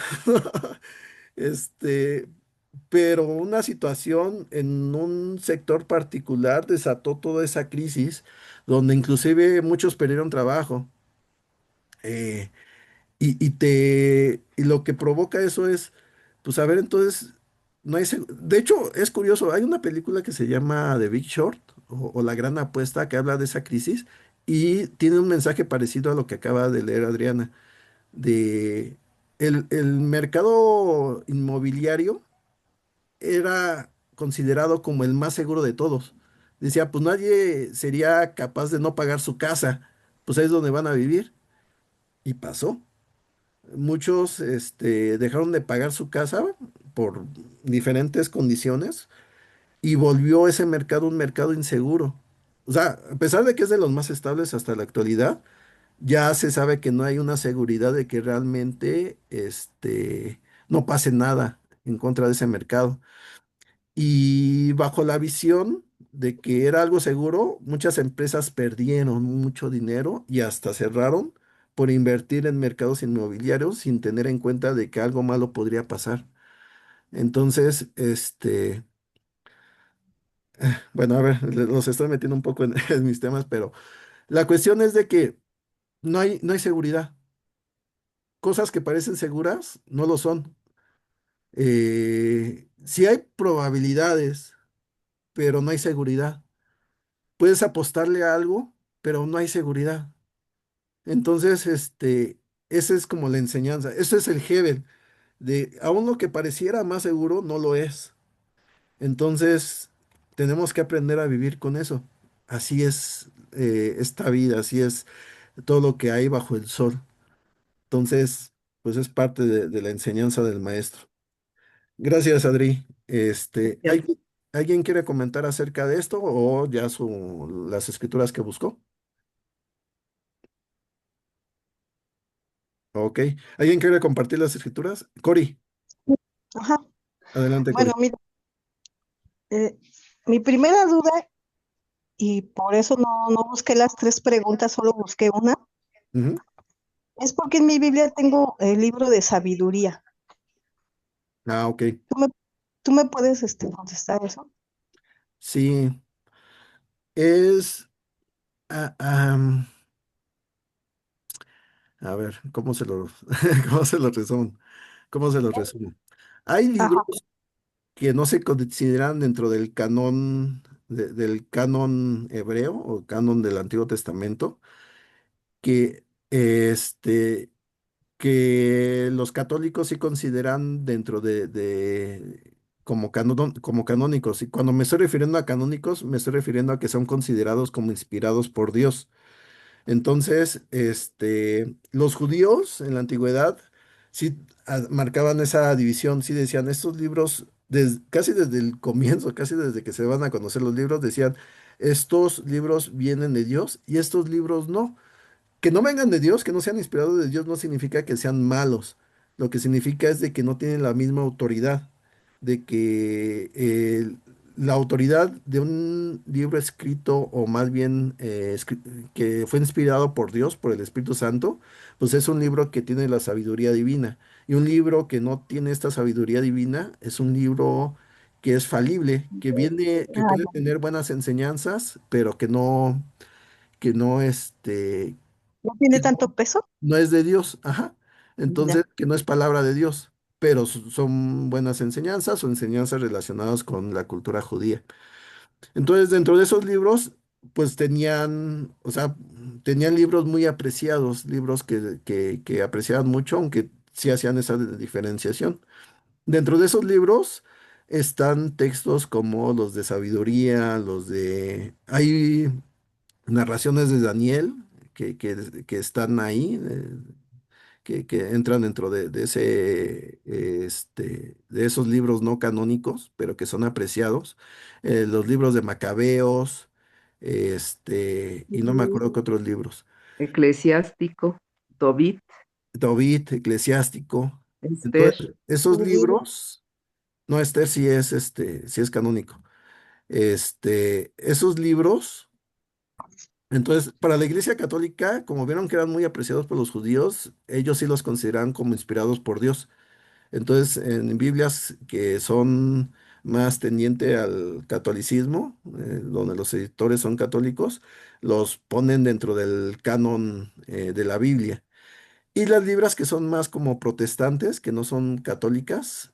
Este, pero una situación en un sector particular desató toda esa crisis, donde inclusive muchos perdieron trabajo. Eh, y lo que provoca eso es, pues a ver, entonces, no hay, de hecho, es curioso, hay una película que se llama The Big Short o La Gran Apuesta que habla de esa crisis y tiene un mensaje parecido a lo que acaba de leer Adriana, de el mercado inmobiliario era considerado como el más seguro de todos. Decía, pues nadie sería capaz de no pagar su casa, pues ahí es donde van a vivir. Y pasó. Muchos dejaron de pagar su casa por diferentes condiciones y volvió ese mercado un mercado inseguro. O sea, a pesar de que es de los más estables hasta la actualidad, ya se sabe que no hay una seguridad de que realmente no pase nada en contra de ese mercado. Y bajo la visión de que era algo seguro, muchas empresas perdieron mucho dinero y hasta cerraron por invertir en mercados inmobiliarios sin tener en cuenta de que algo malo podría pasar. Entonces, bueno, a ver, los estoy metiendo un poco en, en mis temas, pero la cuestión es de que no hay seguridad. Cosas que parecen seguras no lo son. Sí hay probabilidades, pero no hay seguridad. Puedes apostarle a algo, pero no hay seguridad. Entonces, esa es como la enseñanza. Eso es el Hebel, de aún lo que pareciera más seguro, no lo es. Entonces, tenemos que aprender a vivir con eso. Así es esta vida, así es todo lo que hay bajo el sol. Entonces, pues es parte de la enseñanza del maestro. Gracias, Adri. ¿Alguien quiere comentar acerca de esto o ya las escrituras que buscó? Ok. ¿Alguien quiere compartir las escrituras? Cori, Ajá. adelante, Bueno, Cori. mira, eh, mi primera duda, y por eso no busqué las tres preguntas, solo busqué una, Ujú. es porque en mi Biblia tengo el libro de sabiduría. Ah, ok. ¿Tú me, tú me puedes contestar eso? Sí, es... ah, a ver, ¿cómo se lo, cómo se lo resumo? ¿Cómo se lo resumo? Hay libros Ajá. que no se consideran dentro del canon, del canon hebreo o canon del Antiguo Testamento, que que los católicos sí consideran dentro como, como canónicos. Y cuando me estoy refiriendo a canónicos, me estoy refiriendo a que son considerados como inspirados por Dios. Entonces, los judíos en la antigüedad sí marcaban esa división, sí decían, estos libros, casi desde el comienzo, casi desde que se van a conocer los libros, decían, estos libros vienen de Dios y estos libros no. Que no vengan de Dios, que no sean inspirados de Dios, no significa que sean malos. Lo que significa es de que no tienen la misma autoridad, de que la autoridad de un libro escrito, o más bien que fue inspirado por Dios, por el Espíritu Santo, pues es un libro que tiene la sabiduría divina. Y un libro que no tiene esta sabiduría divina es un libro que es falible, que viene, que Ah, puede tener buenas enseñanzas, pero que no, ¿no tiene tanto peso? no es de Dios, ajá. Ya. Entonces, que no es palabra de Dios, pero son buenas enseñanzas o enseñanzas relacionadas con la cultura judía. Entonces, dentro de esos libros, pues tenían, o sea, tenían libros muy apreciados, libros que apreciaban mucho, aunque sí hacían esa diferenciación. Dentro de esos libros están textos como los de sabiduría, Hay narraciones de Daniel que están ahí, que entran dentro de ese, de esos libros no canónicos, pero que son apreciados. Los libros de Macabeos, y no me Ujú. acuerdo qué otros libros. Eclesiástico, Tobit, Tobit, Eclesiástico. Esther. Entonces, esos libros, no, Esther sí es canónico. Esos libros, entonces, para la Iglesia Católica, como vieron que eran muy apreciados por los judíos, ellos sí los consideran como inspirados por Dios. Entonces, en Biblias que son más tendiente al catolicismo, donde los editores son católicos, los ponen dentro del canon de la Biblia. Y las libras que son más como protestantes, que no son católicas,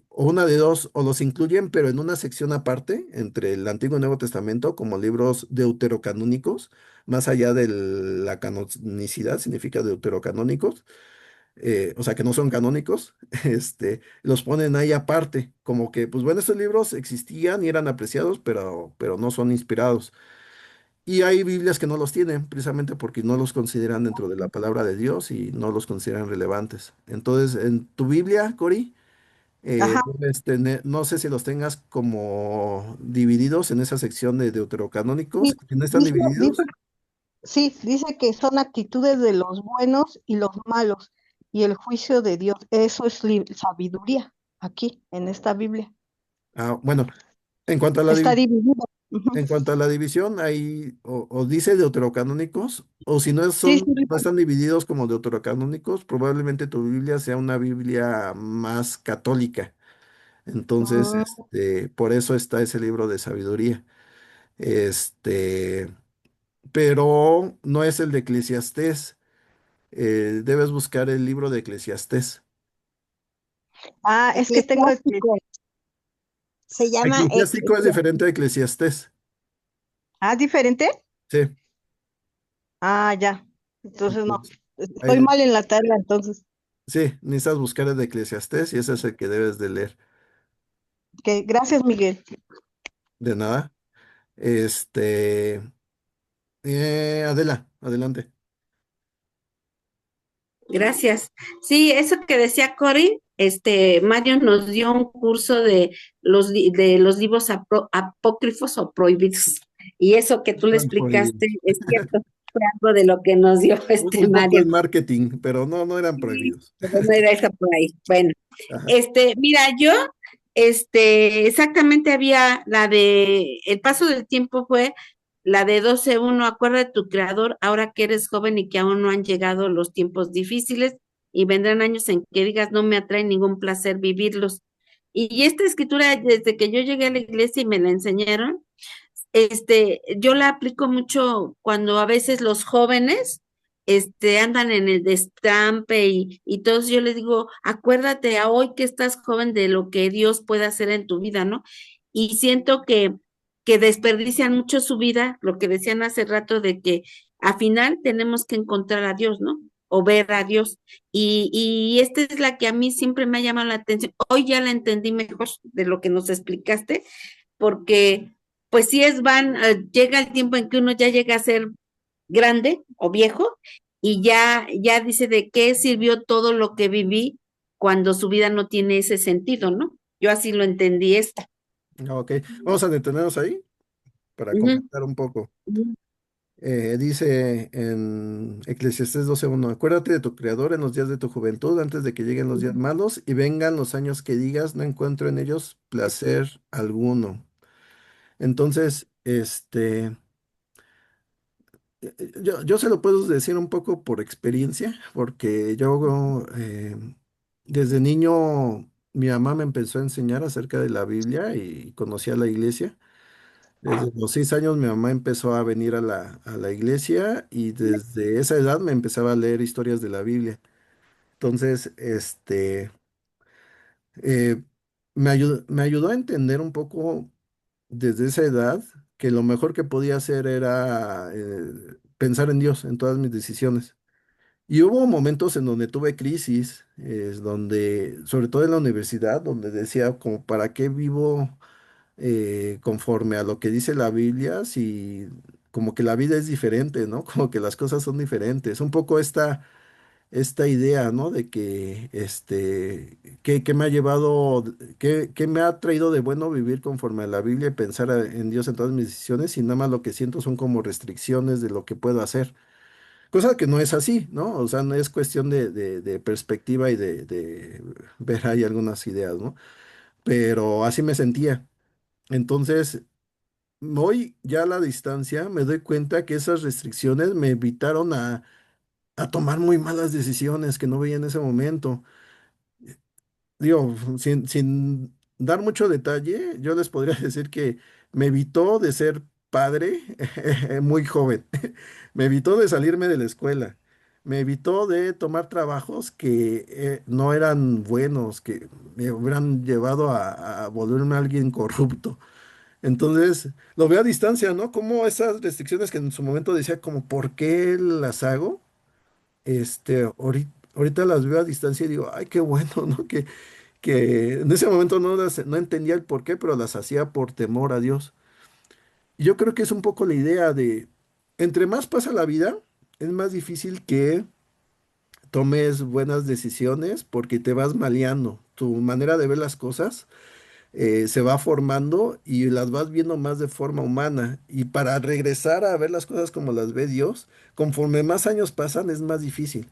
o una de dos, o los incluyen, pero en una sección aparte, entre el Antiguo y Nuevo Testamento, como libros deuterocanónicos, más allá de la canonicidad, significa deuterocanónicos, o sea, que no son canónicos, los ponen ahí aparte, como que, pues bueno, estos libros existían y eran apreciados, pero no son inspirados. Y hay Biblias que no los tienen, precisamente porque no los consideran dentro de la palabra de Dios y no los consideran relevantes. Entonces, en tu Biblia, Cori, Ajá. debes tener, no sé si los tengas como divididos en esa sección de deuterocanónicos. Sí, Si no están dice, divididos, sí, dice que son actitudes de los buenos y los malos y el juicio de Dios. Eso es sabiduría aquí en esta Biblia. bueno, en cuanto a la Está división. dividido. Ujú. En cuanto a la división, ahí o dice deuterocanónicos, o si no Sí, sí, no están divididos como deuterocanónicos, probablemente tu Biblia sea una Biblia más católica. Entonces, mm, por eso está ese libro de sabiduría. Este, pero no es el de Eclesiastés. Debes buscar el libro de Eclesiastés. es que tengo Eclesiástico. se llama Eclesiástico es diferente a Eclesiastés. diferente. Sí. Ya. Entonces no. Entonces, Estoy ahí- mal en la tabla, entonces. sí, necesitas buscar el de Eclesiastés y ese es el que debes de leer. Gracias, Miguel. De nada. Este, Adela, adelante. Gracias. Sí, eso que decía Cory, Mario nos dio un curso de de los libros apócrifos o prohibidos. Y eso que tú le Eran explicaste prohibidos. es cierto, fue algo de lo que nos dio Un poco Mario. en marketing, pero no, no eran Sí, prohibidos. pero no era esa por ahí. Bueno, Ajá. mira, yo, exactamente había la de, el paso del tiempo fue la de 12:1. Acuerda de tu creador, ahora que eres joven y que aún no han llegado los tiempos difíciles y vendrán años en que digas, no me atrae ningún placer vivirlos. Y esta escritura, desde que yo llegué a la iglesia y me la enseñaron, yo la aplico mucho cuando a veces los jóvenes, andan en el destampe y todos, yo les digo, acuérdate a hoy que estás joven de lo que Dios puede hacer en tu vida, ¿no? Y siento que desperdician mucho su vida, lo que decían hace rato de que al final tenemos que encontrar a Dios, ¿no? O ver a Dios. Y esta es la que a mí siempre me ha llamado la atención. Hoy ya la entendí mejor de lo que nos explicaste, porque pues sí llega el tiempo en que uno ya llega a ser grande o viejo y ya dice de qué sirvió todo lo que viví cuando su vida no tiene ese sentido, ¿no? Yo así lo entendí esta. Ok, vamos a detenernos ahí para Ujú, comentar un poco. ujú, Dice en Eclesiastés 12:1, acuérdate de tu Creador en los días de tu juventud, antes de que lleguen los días ujú. malos y vengan los años que digas, no encuentro en ellos placer alguno. Entonces, yo se lo puedo decir un poco por experiencia, porque yo desde niño mi mamá me empezó a enseñar acerca de la Biblia y conocía la iglesia. Desde los 6 años mi mamá empezó a venir a a la iglesia y desde esa edad me empezaba a leer historias de la Biblia. Entonces, eh, me ayudó a entender un poco desde esa edad que lo mejor que podía hacer era pensar en Dios en todas mis decisiones. Y hubo momentos en donde tuve crisis, donde, sobre todo en la universidad, donde decía como, ¿para qué vivo conforme a lo que dice la Biblia? Si como que la vida es diferente, ¿no? Como que las cosas son diferentes. Un poco esta idea, ¿no? De que, que me ha llevado, que me ha traído de bueno vivir conforme a la Biblia y pensar en Dios en todas mis decisiones y nada más lo que siento son como restricciones de lo que puedo hacer. Cosa que no es así, ¿no? O sea, no es cuestión de perspectiva y de ver ahí algunas ideas, ¿no? Pero así me sentía. Entonces, hoy ya a la distancia me doy cuenta que esas restricciones me evitaron a tomar muy malas decisiones que no veía en ese momento. Digo, sin dar mucho detalle, yo les podría decir que me evitó de ser padre muy joven, me evitó de salirme de la escuela, me evitó de tomar trabajos que no eran buenos, que me hubieran llevado a volverme alguien corrupto. Entonces, lo veo a distancia, ¿no? Como esas restricciones que en su momento decía, como, ¿por qué las hago? Ahorita las veo a distancia y digo, ay, qué bueno, ¿no? Que en ese momento no entendía el por qué, pero las hacía por temor a Dios. Y yo creo que es un poco la idea de, entre más pasa la vida, es más difícil que tomes buenas decisiones porque te vas maleando. Tu manera de ver las cosas se va formando y las vas viendo más de forma humana. Y para regresar a ver las cosas como las ve Dios, conforme más años pasan, es más difícil.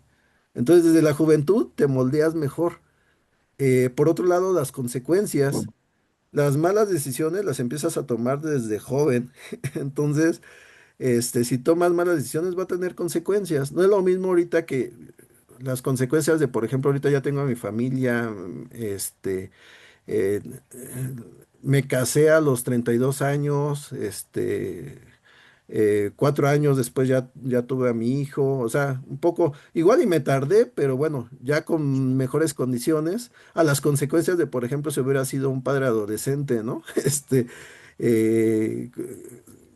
Entonces, desde la juventud te moldeas mejor. Por otro lado, las consecuencias. Las malas decisiones las empiezas a tomar desde joven. Entonces, si tomas malas decisiones va a tener consecuencias. No es lo mismo ahorita que las consecuencias de, por ejemplo, ahorita ya tengo a mi familia, eh, me casé a los 32 años, 4 años después ya tuve a mi hijo, o sea, un poco, igual y me tardé, pero bueno, ya con mejores condiciones, a las consecuencias de, por ejemplo, si hubiera sido un padre adolescente, ¿no? Eh,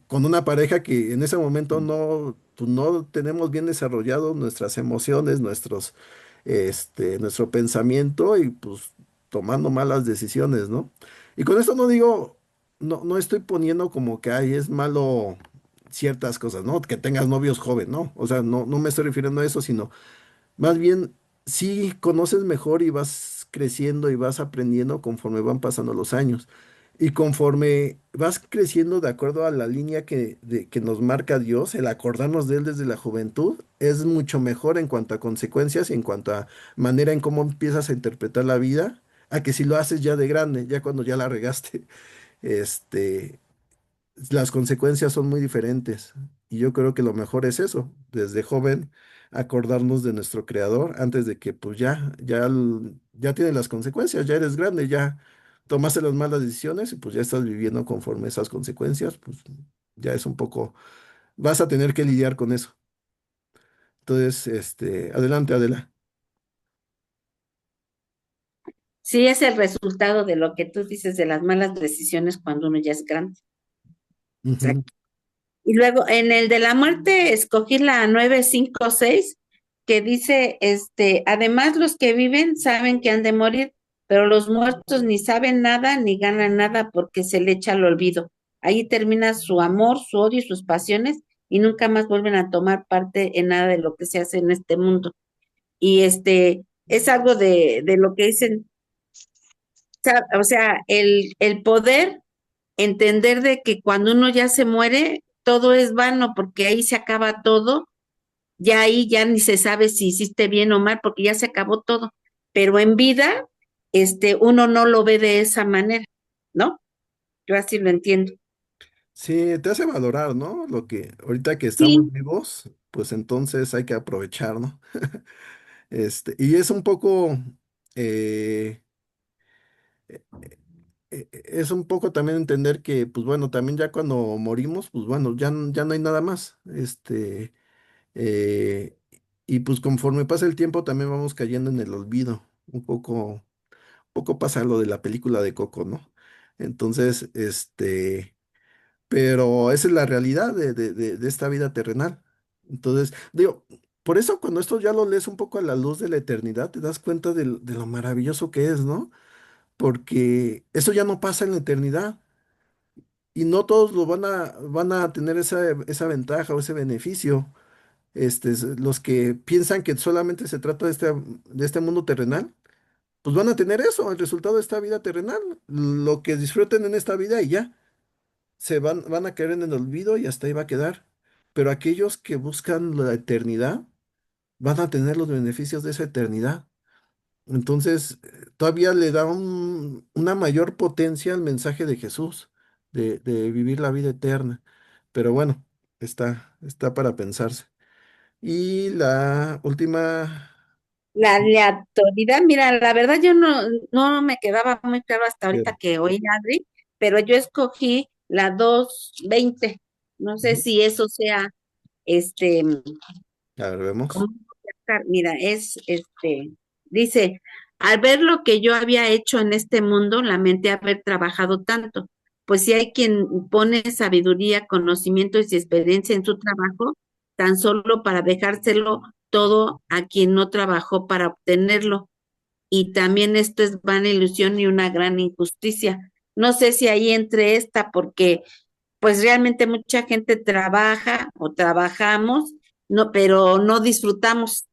con una pareja que en ese momento no, pues, no tenemos bien desarrollado nuestras emociones, nuestro pensamiento y pues tomando malas decisiones, ¿no? Y con esto no digo, no estoy poniendo como que, ay, es malo ciertas cosas, ¿no? Que tengas novios joven, ¿no? O sea, no me estoy refiriendo a eso, sino más bien sí conoces mejor y vas creciendo y vas aprendiendo conforme van pasando los años. Y conforme vas creciendo de acuerdo a la línea que nos marca Dios, el acordarnos de Él desde la juventud es mucho mejor en cuanto a consecuencias y en cuanto a manera en cómo empiezas a interpretar la vida, a que si lo haces ya de grande, ya cuando ya la regaste. Este, las consecuencias son muy diferentes. Y yo creo que lo mejor es eso, desde joven acordarnos de nuestro creador antes de que pues ya tiene las consecuencias, ya eres grande, ya tomaste las malas decisiones y pues ya estás viviendo conforme a esas consecuencias, pues ya es un poco, vas a tener que lidiar con eso. Entonces, adelante, Adela. Sí, es el resultado de lo que tú dices de las malas decisiones cuando uno ya es grande. Ujú. Y luego en el de la muerte escogí la 956 que dice, además los que viven saben que han de morir, pero los muertos ni saben nada ni ganan nada porque se le echa al olvido. Ahí termina su amor, su odio y sus pasiones y nunca más vuelven a tomar parte en nada de lo que se hace en este mundo. Y es algo de lo que dicen, o sea, el poder entender de que cuando uno ya se muere, todo es vano porque ahí se acaba todo, ya ahí ya ni se sabe si hiciste bien o mal porque ya se acabó todo, pero en vida, uno no lo ve de esa manera, ¿no? Yo así lo entiendo. Sí, te hace valorar, ¿no? Lo que ahorita que estamos Sí, vivos, pues entonces hay que aprovechar, ¿no? Y es un poco, eh, es un poco también entender que, pues bueno, también ya cuando morimos, pues bueno, ya no hay nada más. Eh, y pues conforme pasa el tiempo también vamos cayendo en el olvido. Un poco pasa lo de la película de Coco, ¿no? Entonces, pero esa es la realidad de esta vida terrenal. Entonces, digo, por eso cuando esto ya lo lees un poco a la luz de la eternidad, te das cuenta de lo maravilloso que es, ¿no? Porque eso ya no pasa en la eternidad y no todos van a tener esa ventaja o ese beneficio. Los que piensan que solamente se trata de este mundo terrenal, pues van a tener eso, el resultado de esta vida terrenal, lo que disfruten en esta vida y ya, van a caer en el olvido y hasta ahí va a quedar. Pero aquellos que buscan la eternidad van a tener los beneficios de esa eternidad. Entonces, todavía le da una mayor potencia al mensaje de Jesús, de vivir la vida eterna. Pero bueno, está para pensarse. Y la última, La aleatoriedad, mira, la verdad yo no me quedaba muy claro hasta ahorita bien, que oí a Adri, pero yo escogí la 220. No sé ujú, si eso sea, este, a ver, vemos. ¿cómo explicar? Mira, dice, al ver lo que yo había hecho en este mundo, lamenté haber trabajado tanto, pues si hay quien pone sabiduría, conocimientos y experiencia en su trabajo, tan solo para dejárselo todo a quien no trabajó para obtenerlo. Y también esto es vana ilusión y una gran injusticia. No sé si ahí entre esta, porque pues realmente mucha gente trabaja o trabajamos, no, pero no disfrutamos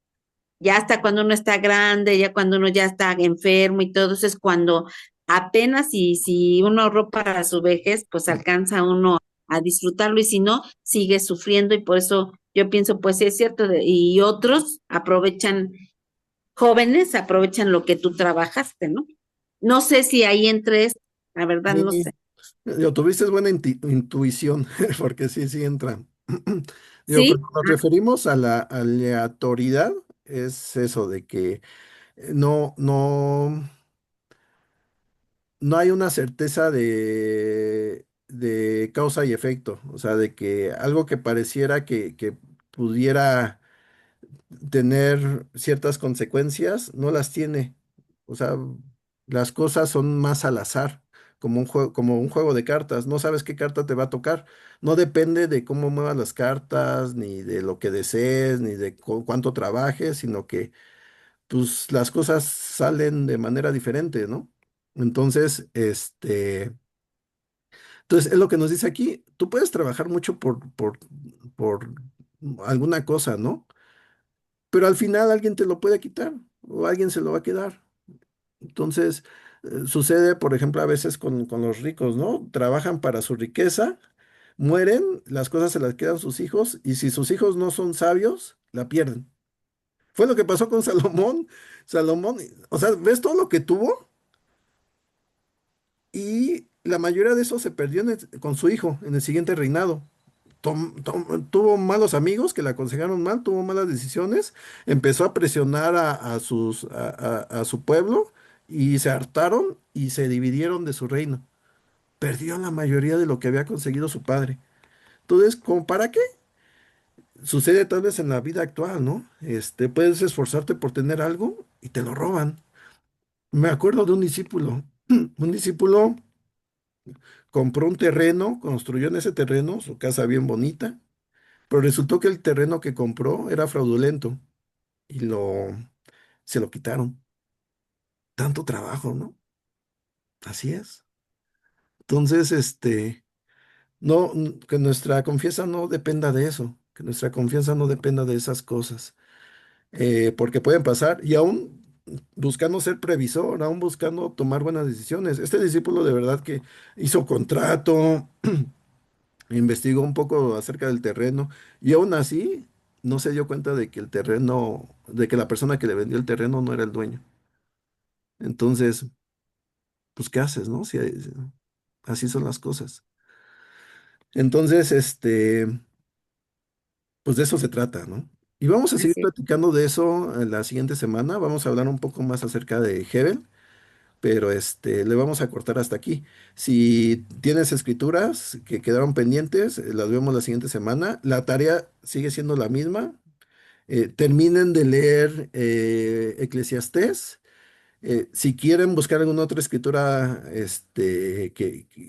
ya hasta cuando uno está grande, ya cuando uno ya está enfermo y todo eso es cuando apenas y si uno ahorró para su vejez, pues alcanza uno a disfrutarlo y si no, sigue sufriendo y por eso yo pienso, pues sí es cierto, y otros aprovechan, jóvenes aprovechan lo que tú trabajaste, ¿no? No sé si ahí entres, la verdad no sé. Y tuviste buena intuición, porque sí, sí entra. Digo, ¿Sí? cuando nos referimos a la aleatoriedad, es eso de que no, no. No hay una certeza de causa y efecto, o sea, de que algo que pareciera que pudiera tener ciertas consecuencias, no las tiene. O sea, las cosas son más al azar, como un juego de cartas. No sabes qué carta te va a tocar. No depende de cómo muevas las cartas, ni de lo que desees, ni de cuánto trabajes, sino que pues las cosas salen de manera diferente, ¿no? Entonces, entonces es lo que nos dice aquí, tú puedes trabajar mucho por alguna cosa, ¿no? Pero al final alguien te lo puede quitar o alguien se lo va a quedar. Entonces, sucede, por ejemplo, a veces con los ricos, ¿no? Trabajan para su riqueza, mueren, las cosas se las quedan sus hijos y si sus hijos no son sabios, la pierden. Fue lo que pasó con Salomón. Salomón, o sea, ¿ves todo lo que tuvo? Y la mayoría de eso se perdió con su hijo en el siguiente reinado. Tuvo malos amigos que le aconsejaron mal, tuvo malas decisiones, empezó a presionar a su pueblo y se hartaron y se dividieron de su reino. Perdió la mayoría de lo que había conseguido su padre. Entonces, ¿como para qué? Sucede tal vez en la vida actual, ¿no? Puedes esforzarte por tener algo y te lo roban. Me acuerdo de un discípulo. Un discípulo compró un terreno, construyó en ese terreno su casa bien bonita, pero resultó que el terreno que compró era fraudulento y se lo quitaron. Tanto trabajo, ¿no? Así es. Entonces, no, que nuestra confianza no dependa de eso, que nuestra confianza no dependa de esas cosas, porque pueden pasar y aún buscando ser previsor, aún buscando tomar buenas decisiones. Este discípulo de verdad que hizo contrato, investigó un poco acerca del terreno y aún así no se dio cuenta de que el terreno, de que la persona que le vendió el terreno no era el dueño. Entonces, pues, ¿qué haces, no? Si así son las cosas. Entonces, pues de eso se trata, ¿no? Y vamos a seguir Así. platicando de eso en la siguiente semana. Vamos a hablar un poco más acerca de Hebel, pero le vamos a cortar hasta aquí. Si tienes escrituras que quedaron pendientes, las vemos la siguiente semana. La tarea sigue siendo la misma. Terminen de leer Eclesiastés. Si quieren buscar alguna otra escritura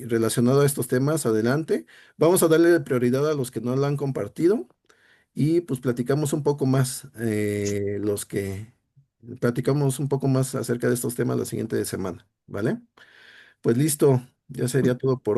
relacionada a estos temas, adelante. Vamos a darle prioridad a los que no la han compartido y pues platicamos un poco más acerca de estos temas la siguiente semana, ¿vale? Pues listo, ya sería todo por hoy.